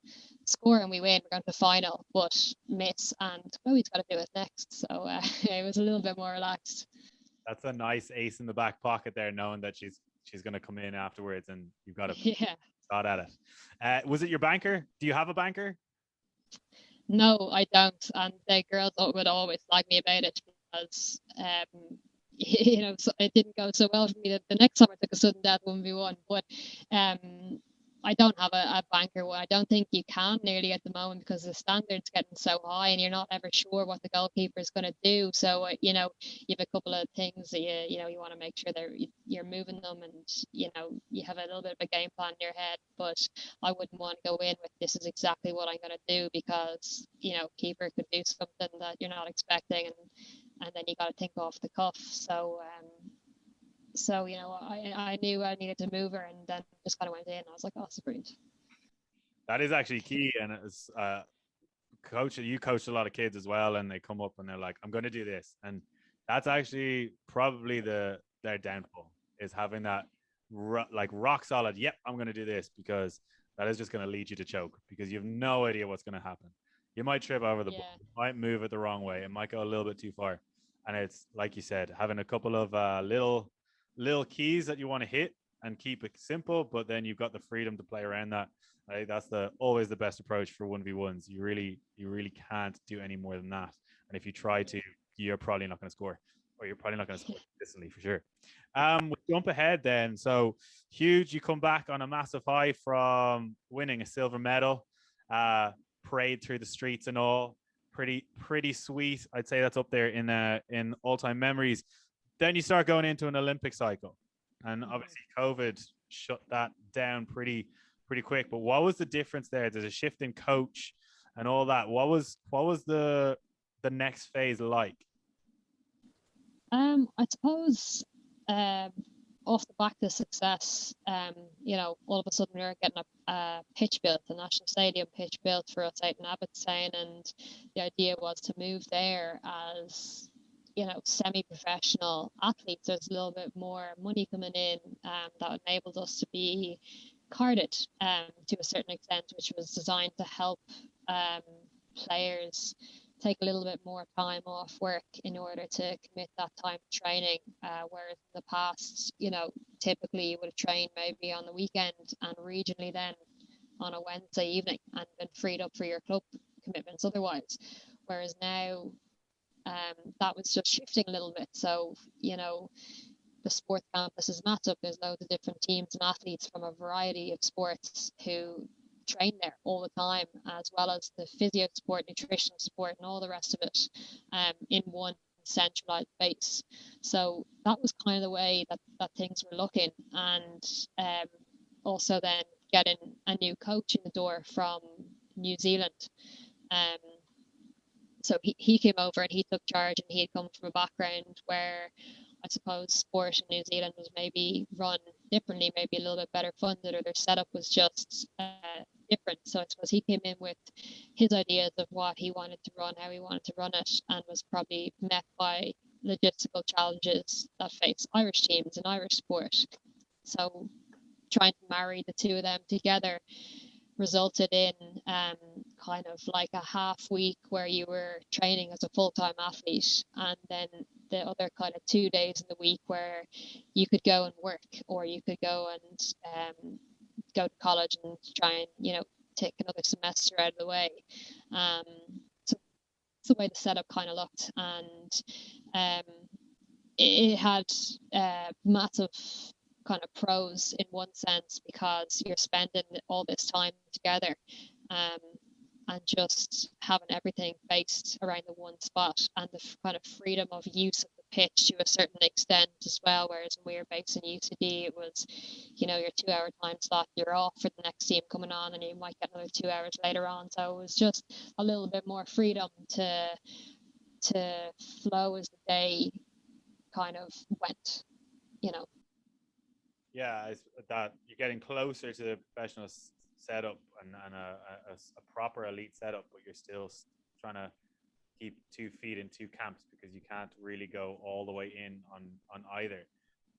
[SPEAKER 2] score and we win, we're going to the final, but miss and Chloe's got to do it next. So it was a little bit more relaxed.
[SPEAKER 1] That's a nice ace in the back pocket there, knowing that she's going to come in afterwards and you've got a shot at it. Was it your banker? Do you have a banker?
[SPEAKER 2] No, I don't. And the girls would always slag me about it, because you know, so it didn't go so well for me. The next time I took a sudden death 1v1, but I don't have a banker. I don't think you can nearly at the moment, because the standard's getting so high and you're not ever sure what the goalkeeper is going to do. So, you know, you have a couple of things that you know, you want to make sure that you're moving them, and, you know, you have a little bit of a game plan in your head. But I wouldn't want to go in with, this is exactly what I'm going to do, because, you know, keeper could do something that you're not expecting, and then you got to think off the cuff. So, you know, I knew I needed to move her, and then just kind of went in. I was like, oh, it's brilliant.
[SPEAKER 1] That is actually key. And it's you coach a lot of kids as well, and they come up and they're like, I'm going to do this. And that's actually probably their downfall, is having that like rock solid, yep, I'm going to do this, because that is just going to lead you to choke, because you have no idea what's going to happen. You might trip over the ball, you might move it the wrong way, it might go a little bit too far. And it's, like you said, having a couple of little keys that you want to hit and keep it simple, but then you've got the freedom to play around that. Right? That's always the best approach for 1v1s. You really can't do any more than that. And if you try to, you're probably not going to score, or you're probably not going to score consistently, for sure. We jump ahead then. So huge, you come back on a massive high from winning a silver medal, parade through the streets and all. Pretty sweet. I'd say that's up there in all-time memories. Then you start going into an Olympic cycle, and obviously COVID shut that down pretty quick. But what was the difference there? There's a shift in coach and all that. What was the next phase like?
[SPEAKER 2] I suppose off the back of success, you know, all of a sudden we were getting a pitch built, the National Stadium pitch built for us out in Abbottstown, and the idea was to move there as, you know, semi-professional athletes. There's a little bit more money coming in, that enabled us to be carded to a certain extent, which was designed to help players take a little bit more time off work in order to commit that time to training, whereas in the past, you know, typically you would have trained maybe on the weekend and regionally then on a Wednesday evening, and been freed up for your club commitments otherwise. Whereas now, that was just shifting a little bit. So, you know, the sports campus is massive. There's loads of different teams and athletes from a variety of sports who train there all the time, as well as the physio sport, nutrition sport, and all the rest of it, in one centralized base. So that was kind of the way that things were looking. And also then getting a new coach in the door from New Zealand. So he came over and he took charge, and he had come from a background where I suppose sport in New Zealand was maybe run differently, maybe a little bit better funded, or their setup was just different. So I suppose he came in with his ideas of what he wanted to run, how he wanted to run it, and was probably met by logistical challenges that face Irish teams and Irish sport. So trying to marry the two of them together resulted in kind of like a half week where you were training as a full-time athlete, and then the other kind of 2 days in the week where you could go and work, or you could go and go to college and try and, you know, take another semester out of the way. So that's the way the setup kind of looked, and it had massive kind of pros in one sense, because you're spending all this time together, and just having everything based around the one spot, and the kind of freedom of use of the pitch to a certain extent as well. Whereas when we were based in UCD, it was, you know, your 2 hour time slot, you're off for the next team coming on, and you might get another 2 hours later on. So it was just a little bit more freedom to flow as the day kind of went, you know.
[SPEAKER 1] Yeah, that you're getting closer to the professional setup and a proper elite setup, but you're still trying to keep 2 feet in 2 camps, because you can't really go all the way in on either.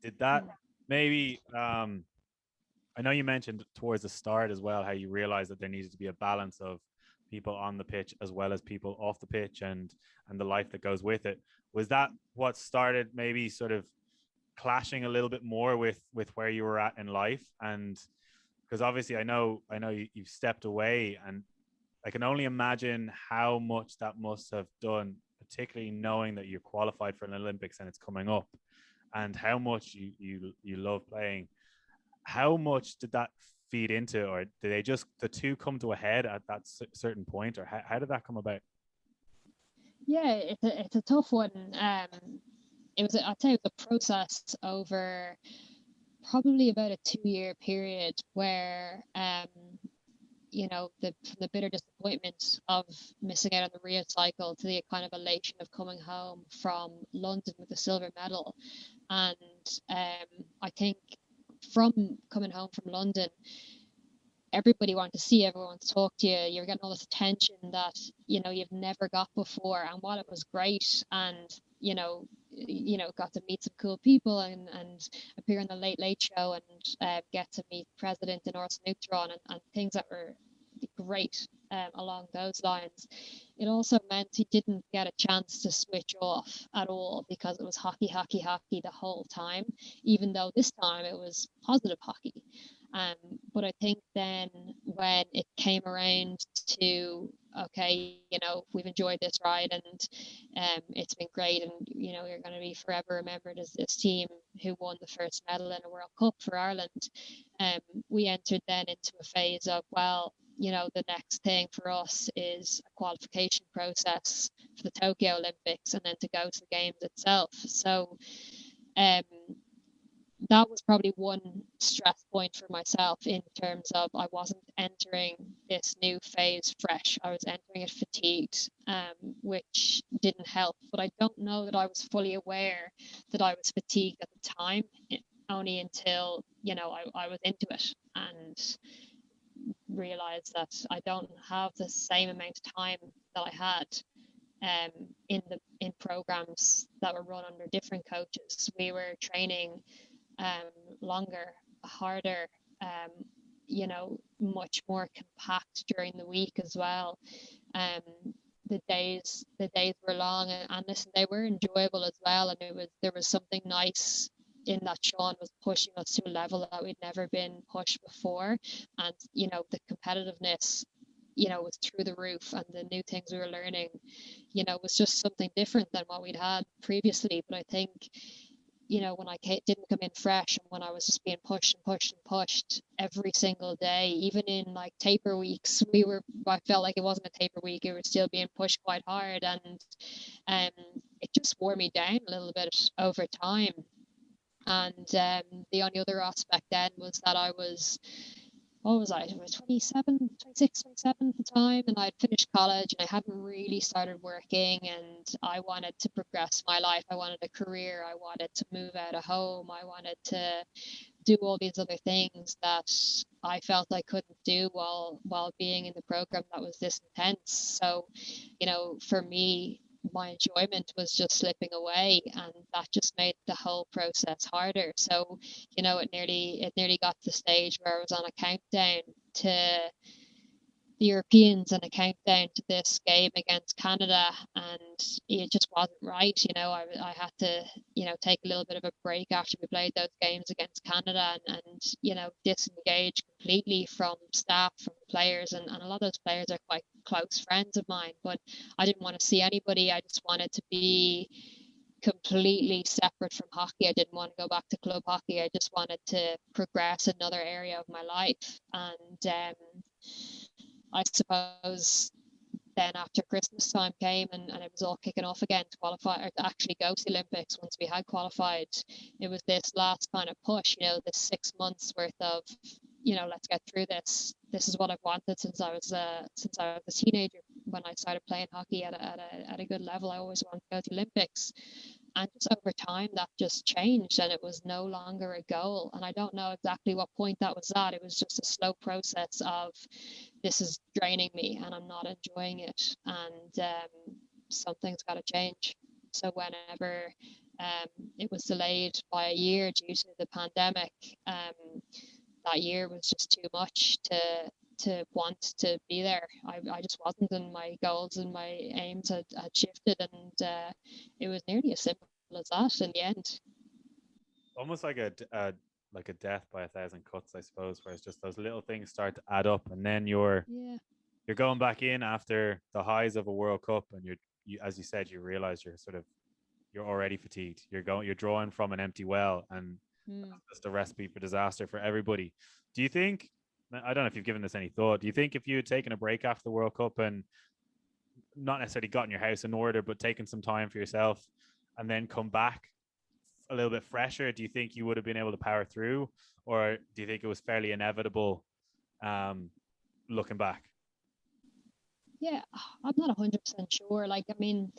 [SPEAKER 1] Did that maybe I know you mentioned towards the start as well how you realized that there needed to be a balance of people on the pitch as well as people off the pitch and the life that goes with it. Was that what started maybe sort of clashing a little bit more with where you were at in life? And because obviously I know you've stepped away, and I can only imagine how much that must have done, particularly knowing that you're qualified for an Olympics and it's coming up, and how much you love playing. How much did that feed into, or did they just the two come to a head at that certain point, or how did that come about?
[SPEAKER 2] Yeah, it's a tough one. I'd say it was a process over probably about a 2-year period where from the bitter disappointment of missing out on the Rio cycle to the kind of elation of coming home from London with a silver medal. And I think from coming home from London, everybody wanted to see, everyone wanted to talk to you. You're getting all this attention that you've never got before. And while it was great, and got to meet some cool people and appear on the Late Late Show and get to meet President and Orson Neutron and things that were great along those lines. It also meant he didn't get a chance to switch off at all because it was hockey, hockey, hockey the whole time, even though this time it was positive hockey. But I think then when it came around to, okay, we've enjoyed this ride and it's been great, and you're going to be forever remembered as this team who won the first medal in a World Cup for Ireland. We entered then into a phase of, well, the next thing for us is a qualification process for the Tokyo Olympics and then to go to the games itself. So that was probably one stress point for myself, in terms of I wasn't entering this new phase fresh. I was entering it fatigued, which didn't help. But I don't know that I was fully aware that I was fatigued at the time, only until, I was into it and realized that I don't have the same amount of time that I had in programs that were run under different coaches. We were training longer, harder, much more compact during the week as well. The days were long, and listen, they were enjoyable as well, and there was something nice in that Sean was pushing us to a level that we'd never been pushed before, and the competitiveness was through the roof, and the new things we were learning was just something different than what we'd had previously. But I think when I didn't come in fresh, and when I was just being pushed and pushed and pushed every single day, even in like taper weeks, I felt like it wasn't a taper week, it was still being pushed quite hard, and it just wore me down a little bit over time. And the only other aspect then was that I was, what was I was 27, 26, 27 at the time, and I'd finished college and I hadn't really started working, and I wanted to progress my life. I wanted a career. I wanted to move out of home. I wanted to do all these other things that I felt I couldn't do while being in the program that was this intense. So, for me, my enjoyment was just slipping away, and that just made the whole process harder. So it nearly got to the stage where I was on a countdown to the Europeans and a countdown to this game against Canada, and it just wasn't right. I had to take a little bit of a break after we played those games against Canada, and disengage completely from staff, from players, and a lot of those players are quite close friends of mine, but I didn't want to see anybody. I just wanted to be completely separate from hockey. I didn't want to go back to club hockey. I just wanted to progress another area of my life. And I suppose then after Christmas time came, and it was all kicking off again to qualify, or to actually go to the Olympics once we had qualified. It was this last kind of push, this 6 months worth of, let's get through this. This is what I've wanted since I was a teenager. When I started playing hockey at a good level, I always wanted to go to the Olympics. And just over time, that just changed, and it was no longer a goal. And I don't know exactly what point that was at. It was just a slow process of, this is draining me and I'm not enjoying it, and something's got to change. So whenever It was delayed by a year due to the pandemic. That year was just too much to want to be there. I just wasn't, and my goals and my aims had shifted, and it was nearly as simple as that in the end.
[SPEAKER 1] Almost like a death by a thousand cuts, I suppose, where it's just those little things start to add up, and then you're going back in after the highs of a World Cup, and you, as you said, you realize you're already fatigued. You're drawing from an empty well, and that's just a recipe for disaster for everybody. Do you think? I don't know if you've given this any thought. Do you think if you had taken a break after the World Cup and not necessarily gotten your house in order, but taken some time for yourself and then come back a little bit fresher, do you think you would have been able to power through, or do you think it was fairly inevitable looking back?
[SPEAKER 2] Yeah, I'm not 100% sure. Like, I mean,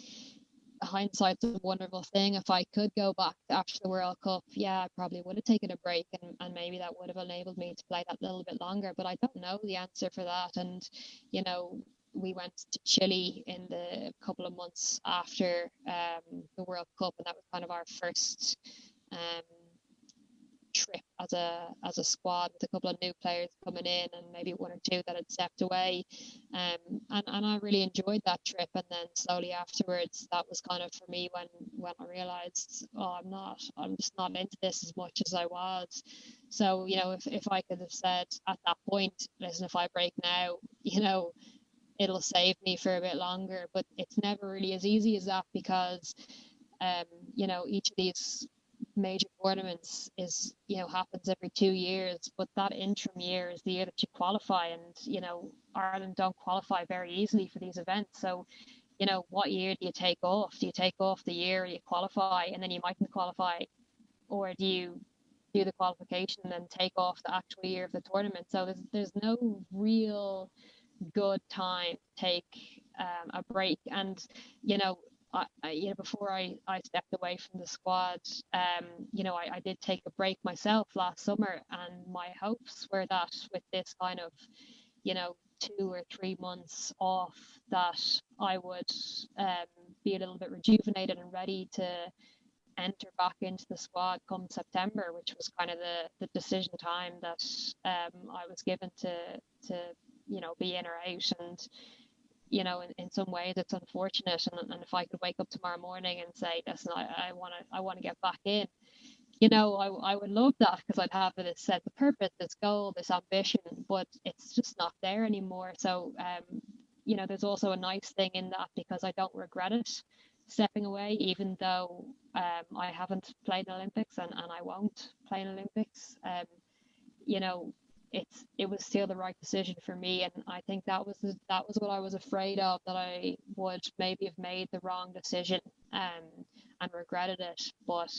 [SPEAKER 2] hindsight's a wonderful thing. If I could go back after the World Cup, yeah, I probably would have taken a break, and maybe that would have enabled me to play that little bit longer. But I don't know the answer for that. And, you know, we went to Chile in the couple of months after the World Cup, and that was kind of our first um, trip as a squad, with a couple of new players coming in and maybe one or two that had stepped away, and I really enjoyed that trip. And then slowly afterwards, that was kind of for me when I realized, oh, I'm just not into this as much as I was. So, you know, if I could have said at that point, listen, if I break now, you know, it'll save me for a bit longer. But it's never really as easy as that, because you know, each of these major tournaments is, you know, happens every 2 years, but that interim year is the year that you qualify. And, you know, Ireland don't qualify very easily for these events. So, you know, what year do you take off? Do you take off the year you qualify and then you mightn't qualify, or do you do the qualification and then take off the actual year of the tournament? So there's no real good time to take a break. And, you know, you know, before I stepped away from the squad, you know, I did take a break myself last summer, and my hopes were that with this kind of, you know, 2 or 3 months off, that I would be a little bit rejuvenated and ready to enter back into the squad come September, which was kind of the decision time that I was given to you know, be in or out. And, you know, in some ways it's unfortunate, and if I could wake up tomorrow morning and say, listen, I want to get back in, you know, I would love that, because I'd have this sense of purpose, this goal, this ambition, but it's just not there anymore. So you know, there's also a nice thing in that, because I don't regret it, stepping away, even though I haven't played in Olympics, and I won't play in Olympics. You know, it was still the right decision for me, and I think that was what I was afraid of, that I would maybe have made the wrong decision and regretted it. But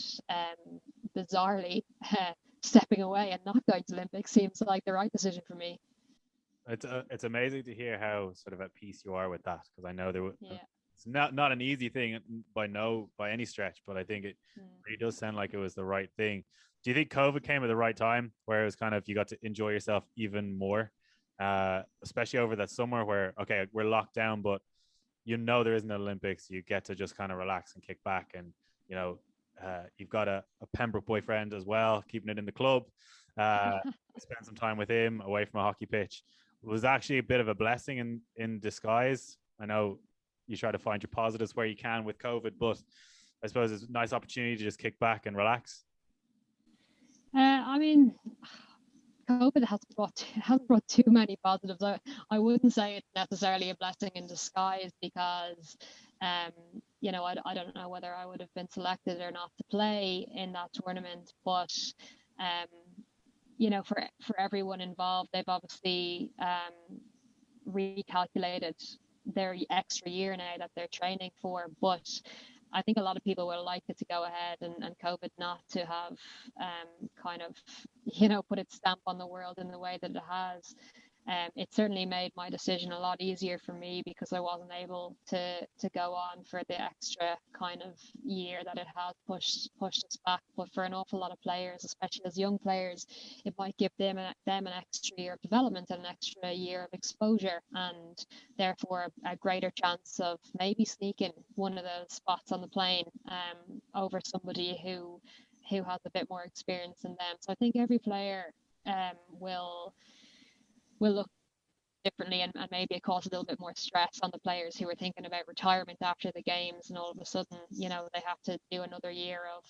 [SPEAKER 2] bizarrely, stepping away and not going to Olympics seems like the right decision for me.
[SPEAKER 1] It's amazing to hear how sort of at peace you are with that, because I know
[SPEAKER 2] Yeah.
[SPEAKER 1] it's not an easy thing by any stretch, but I think it really does sound like it was the right thing. Do you think COVID came at the right time, where it was kind of you got to enjoy yourself even more, especially over that summer where, okay, we're locked down, but you know there isn't an Olympics, you get to just kind of relax and kick back, and you know you've got a Pembroke boyfriend as well, keeping it in the club. Spend some time with him away from a hockey pitch. It was actually a bit of a blessing in disguise. I know you try to find your positives where you can with COVID, but I suppose it's a nice opportunity to just kick back and relax.
[SPEAKER 2] I mean, COVID hasn't brought too many positives. I wouldn't say it's necessarily a blessing in disguise, because you know, I don't know whether I would have been selected or not to play in that tournament. But um, you know, for everyone involved, they've obviously recalculated their extra year now that they're training for. But I think a lot of people would like it to go ahead, and COVID not to have kind of, you know, put its stamp on the world in the way that it has. It certainly made my decision a lot easier for me because I wasn't able to go on for the extra kind of year that it had pushed us back. But for an awful lot of players, especially as young players, it might give them an extra year of development and an extra year of exposure, and therefore a greater chance of maybe sneaking one of those spots on the plane over somebody who has a bit more experience than them. So I think every player will look differently, and maybe it causes a little bit more stress on the players who are thinking about retirement after the games, and all of a sudden, you know, they have to do another year of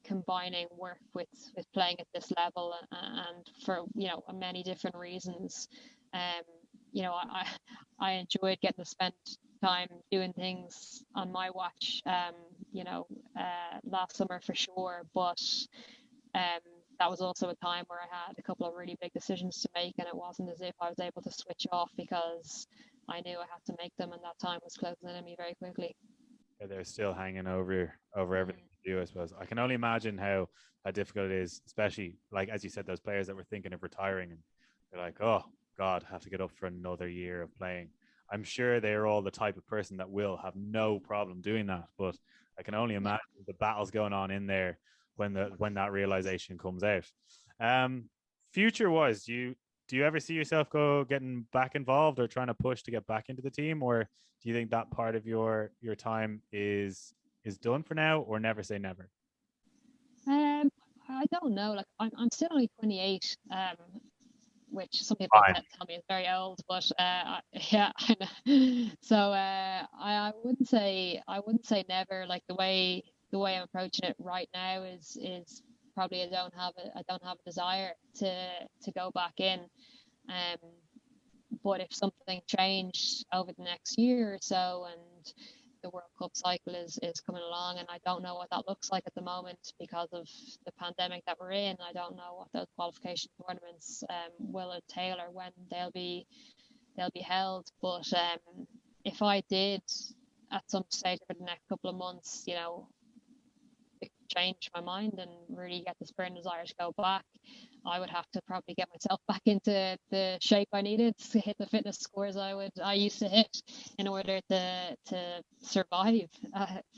[SPEAKER 2] combining work with playing at this level, and for, you know, many different reasons. You know, I enjoyed getting to spend time doing things on my watch, you know, last summer for sure, but that was also a time where I had a couple of really big decisions to make, and it wasn't as if I was able to switch off because I knew I had to make them, and that time was closing in on me very quickly.
[SPEAKER 1] Yeah, they're still hanging over everything you do, I suppose. I can only imagine how difficult it is, especially like as you said, those players that were thinking of retiring and they're like, oh God, have to get up for another year of playing. I'm sure they're all the type of person that will have no problem doing that, but I can only imagine the battles going on in there when that realization comes out. Um, future wise, do you ever see yourself getting back involved or trying to push to get back into the team, or do you think that part of your time is done for now, or never say never?
[SPEAKER 2] I don't know. Like I'm still only 28. Which some people
[SPEAKER 1] Fine.
[SPEAKER 2] tell me is very old, but yeah, I know. So I wouldn't say never. Like the way I'm approaching it right now is probably I don't have a desire to go back in. Um, but if something changed over the next year or so, and the World Cup cycle is coming along, and I don't know what that looks like at the moment because of the pandemic that we're in. I don't know what those qualification tournaments will entail or when they'll be held. But if I did at some stage over the next couple of months, you know, change my mind and really get this burning desire to go back, I would have to probably get myself back into the shape I needed to hit the fitness scores I used to hit in order to survive,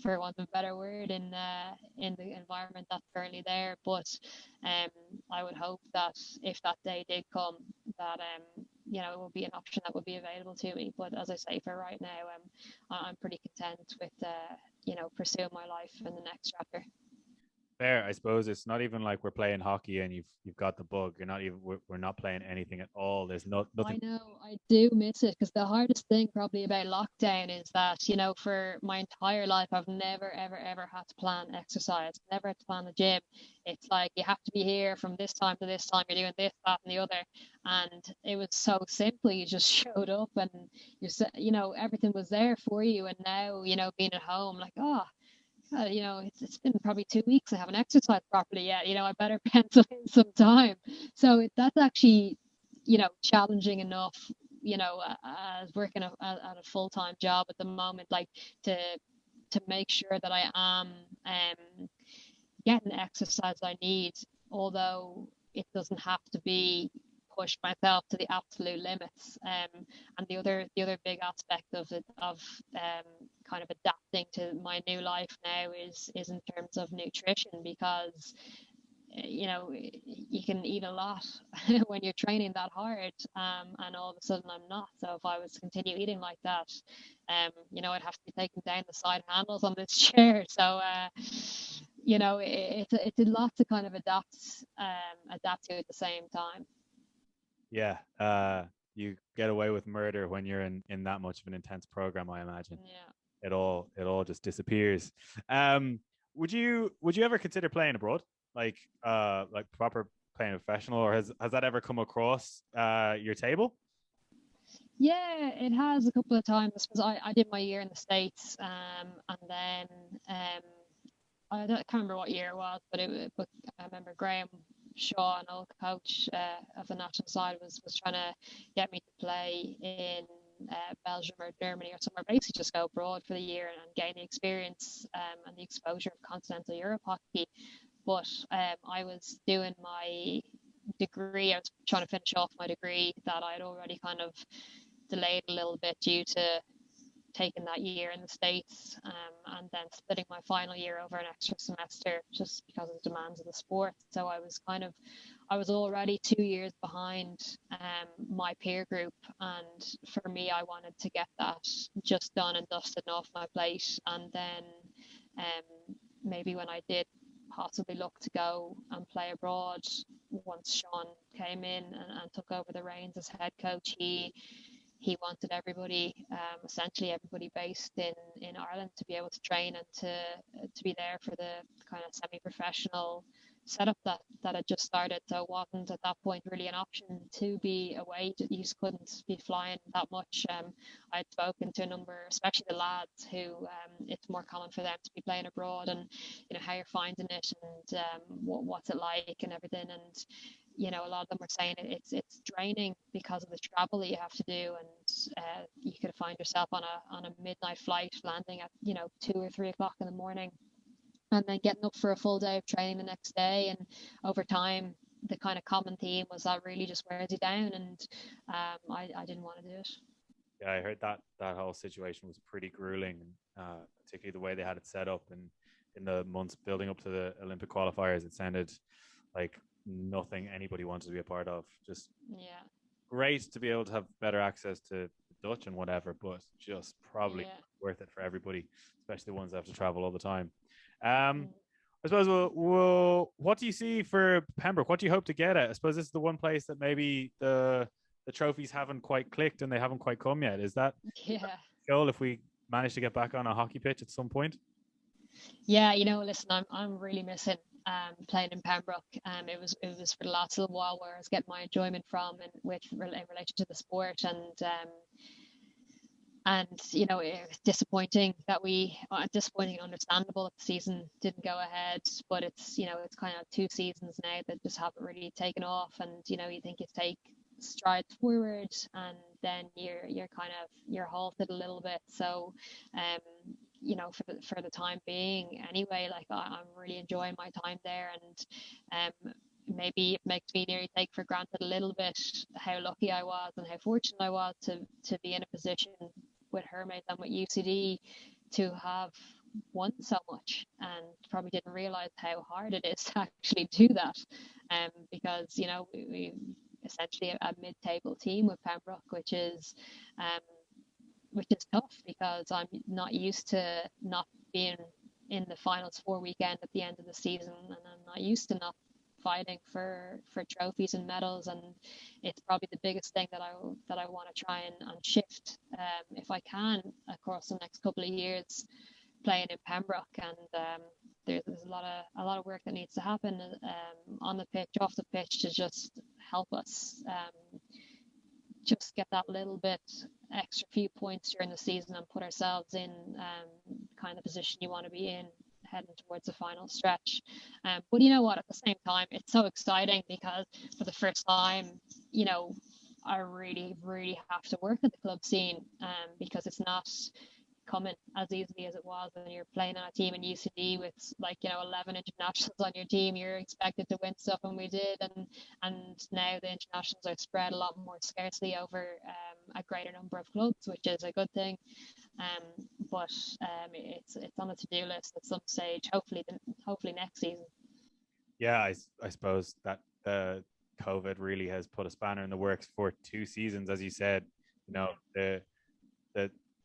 [SPEAKER 2] for want of a better word, in the environment that's currently there. But I would hope that if that day did come, that you know, it would be an option that would be available to me. But as I say, for right now, I'm pretty content with you know, pursuing my life in the next chapter.
[SPEAKER 1] Fair. I suppose it's not even like we're playing hockey and you've got the bug. You're not even we're not playing anything at all. There's nothing.
[SPEAKER 2] I know, I do miss it because the hardest thing probably about lockdown is that, you know, for my entire life, I've never, ever, ever had to plan exercise, never had to plan the gym. It's like you have to be here from this time to this time, you're doing this, that, and the other. And it was so simple. You just showed up and you know, everything was there for you. And now, you know, being at home, like, oh, you know, it's been probably 2 weeks I haven't exercised properly yet. You know, I better pencil in some time. So that's actually, you know, challenging enough. You know, as working at a full-time job at the moment, like to make sure that I am getting the exercise I need, although it doesn't have to be push myself to the absolute limits. And the other big aspect of it kind of adapting to my new life now is in terms of nutrition, because you know, you can eat a lot when you're training that hard, and all of a sudden I'm not. So if I was to continue eating like that, you know, I'd have to be taking down the side handles on this chair. So you know, it's a lot to kind of adapt to at the same time.
[SPEAKER 1] Yeah. You get away with murder when you're in that much of an intense program, I imagine.
[SPEAKER 2] Yeah.
[SPEAKER 1] It all just disappears. Would you ever consider playing abroad, like proper playing professional, or has that ever come across your table?
[SPEAKER 2] Yeah, it has a couple of times because I did my year in the States, and then I can't remember what year it was, but I remember Graham Shaw, an old coach of the national side, was trying to get me to play in Belgium or Germany or somewhere, basically just go abroad for the year and gain the experience and the exposure of continental Europe hockey. But I was doing my degree. I was trying to finish off my degree that I had already kind of delayed a little bit due to taking that year in the States, and then splitting my final year over an extra semester just because of the demands of the sport. So I was already 2 years behind my peer group, and for me, I wanted to get that just done and dusted off my plate, and then maybe when I did possibly look to go and play abroad, once Sean came in and took over the reins as head coach, he wanted everybody, essentially everybody based in Ireland, to be able to train and to be there for the kind of semi-professional setup that had just started. So it wasn't at that point really an option to be away. You just couldn't be flying that much. I'd spoken to a number, especially the lads, who it's more common for them to be playing abroad, and how you're finding it, and what's it like and everything. And a lot of them were saying it's draining because of the travel that you have to do, and you could find yourself on a midnight flight landing at 2 or 3 o'clock in the morning, and then getting up for a full day of training the next day. And over time, the kind of common theme was that really just wears you down, and I didn't want to do it.
[SPEAKER 1] Yeah, I heard that whole situation was pretty grueling, particularly the way they had it set up, and in the months building up to the Olympic qualifiers, it sounded like nothing anybody wanted to be a part of. Just great to be able to have better access to Dutch and whatever, but just probably worth it for everybody, especially the ones that have to travel all the time. I suppose, what do you see for Pembroke? What do you hope to get at? I suppose this is the one place that maybe the trophies haven't quite clicked and they haven't quite come yet. Is that goal if we manage to get back on a hockey pitch at some point?
[SPEAKER 2] Yeah, listen, I'm really missing playing in Pembroke. It was for the last little while where I was getting my enjoyment from, and in relation to the sport, and it was disappointing disappointing and understandable that the season didn't go ahead. But it's it's kind of 2 seasons now that just haven't really taken off, and you think you take strides forward and then you're halted a little bit. So for the time being anyway, like I'm really enjoying my time there, and maybe it makes me nearly take for granted a little bit how lucky I was and how fortunate I was to be in a position with Hermit and with UCD to have won so much, and probably didn't realize how hard it is to actually do that, because we essentially a mid-table team with Pembroke, which is tough because I'm not used to not being in the finals 4 weekend at the end of the season, and I'm not used to not fighting for trophies and medals. And it's probably the biggest thing that I want to try and shift, if I can, across the next couple of years playing in Pembroke. And there's a lot of work that needs to happen on the pitch, off the pitch, to just help us just get that little bit extra few points during the season and put ourselves in kind of position you want to be in heading towards the final stretch. But you know what, at the same time, it's so exciting because for the first time, I really, really have to work at the club scene, because it's not coming as easily as it was when you're playing on a team in UCD with 11 internationals on your team. You're expected to win stuff, and we did, and now the internationals are spread a lot more scarcely over a greater number of clubs, which is a good thing. But it's on the to-do list at some stage, hopefully next season.
[SPEAKER 1] Yeah, I suppose that COVID really has put a spanner in the works for 2 seasons, as you said.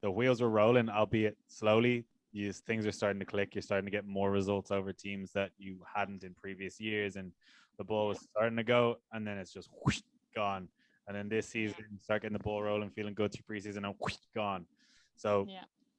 [SPEAKER 1] The wheels were rolling, albeit slowly. Things are starting to click. You're starting to get more results over teams that you hadn't in previous years, and the ball was starting to go, and then it's just whoosh, gone. And then this season, you start getting the ball rolling, feeling good through preseason, and whoosh, gone. So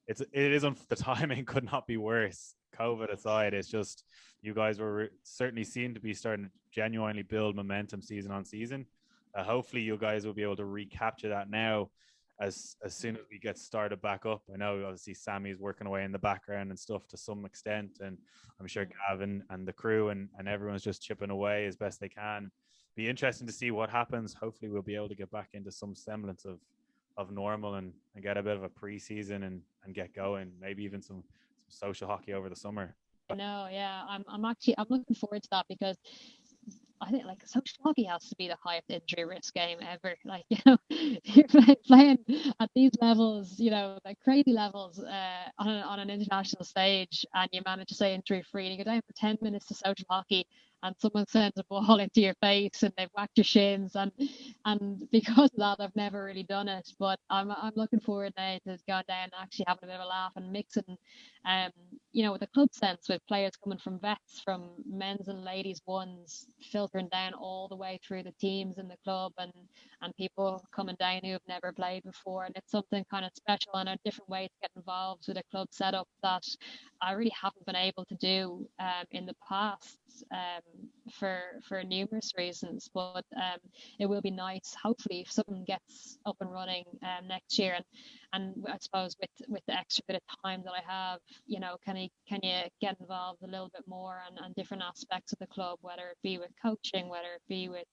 [SPEAKER 1] the timing could not be worse. COVID aside, it's just you guys were certainly seem to be starting to genuinely build momentum season on season. Hopefully, you guys will be able to recapture that now. As soon as we get started back up. I know obviously Sammy's working away in the background and stuff to some extent, and I'm sure Gavin and the crew and everyone's just chipping away as best they can. Be interesting to see what happens. Hopefully we'll be able to get back into some semblance of normal and get a bit of a pre-season and get going, maybe even some social hockey over the summer.
[SPEAKER 2] No, yeah, I'm looking forward to that, because I think like social hockey has to be the highest injury risk game ever. Like, you're playing at these levels, like crazy levels on an international stage, and you manage to stay injury free, and you go down for 10 minutes to social hockey, and someone sends a ball into your face and they've whacked your shins, and because of that, I've never really done it. But I'm looking forward now to going down and actually having a bit of a laugh and mixing, with the club sense, with players coming from vets, from men's and ladies ones, filtering down all the way through the teams in the club, and people coming down who have never played before. And it's something kind of special and a different way to get involved with a club setup that I really haven't been able to do in the past, for numerous reasons. But it will be nice, hopefully, if something gets up and running next year. And I suppose with the extra bit of time that I have, can you get involved a little bit more on different aspects of the club, whether it be with coaching, whether it be with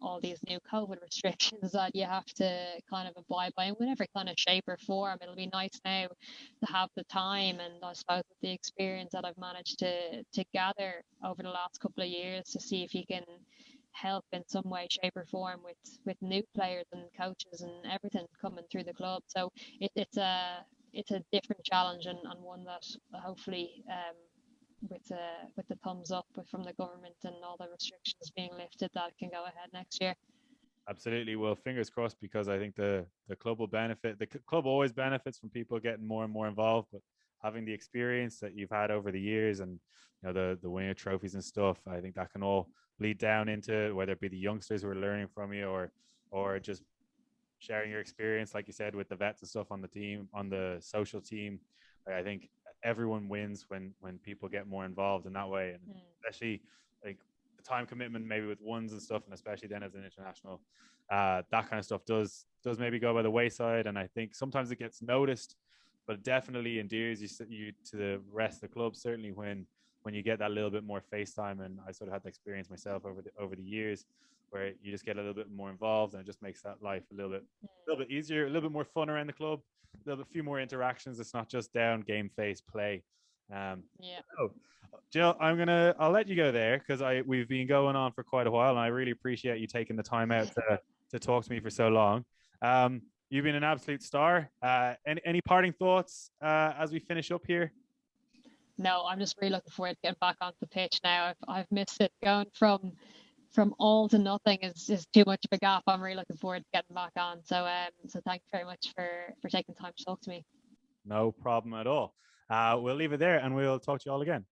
[SPEAKER 2] all these new COVID restrictions that you have to kind of abide by in whatever kind of shape or form. It'll be nice now to have the time, and I suppose with the experience that I've managed to gather over the last couple of years, to see if you can help in some way, shape or form with new players and coaches and everything coming through the club. So it's a different challenge, and one that hopefully with the thumbs up from the government and all the restrictions being lifted, that can go ahead next year.
[SPEAKER 1] Absolutely. Well, fingers crossed, because I think the club will benefit. The club always benefits from people getting more and more involved, but having the experience that you've had over the years, and the winning of trophies and stuff, I think that can all bleed down into whether it be the youngsters who are learning from you, or just sharing your experience, like you said, with the vets and stuff on the team, on the social team. I think everyone wins when people get more involved in that way, and especially like the time commitment maybe with ones and stuff, and especially then as an international, that kind of stuff does maybe go by the wayside. And I think sometimes it gets noticed, but it definitely endears you to the rest of the club, certainly when you get that little bit more face time. And I sort of had the experience myself over the years, where you just get a little bit more involved, and it just makes that life a little bit easier, a little bit more fun around the club, a little bit few more interactions. It's not just down game face play. So, Jill, I'll let you go there, because we've been going on for quite a while, and I really appreciate you taking the time out to talk to me for so long. You've been an absolute star. Any parting thoughts as we finish up here?
[SPEAKER 2] No, I'm just really looking forward to getting back onto the pitch now. I've missed it. Going from all to nothing is too much of a gap. I'm really looking forward to getting back on. So thanks very much for taking time to talk to me.
[SPEAKER 1] No problem at all. We'll leave it there, and we'll talk to you all again.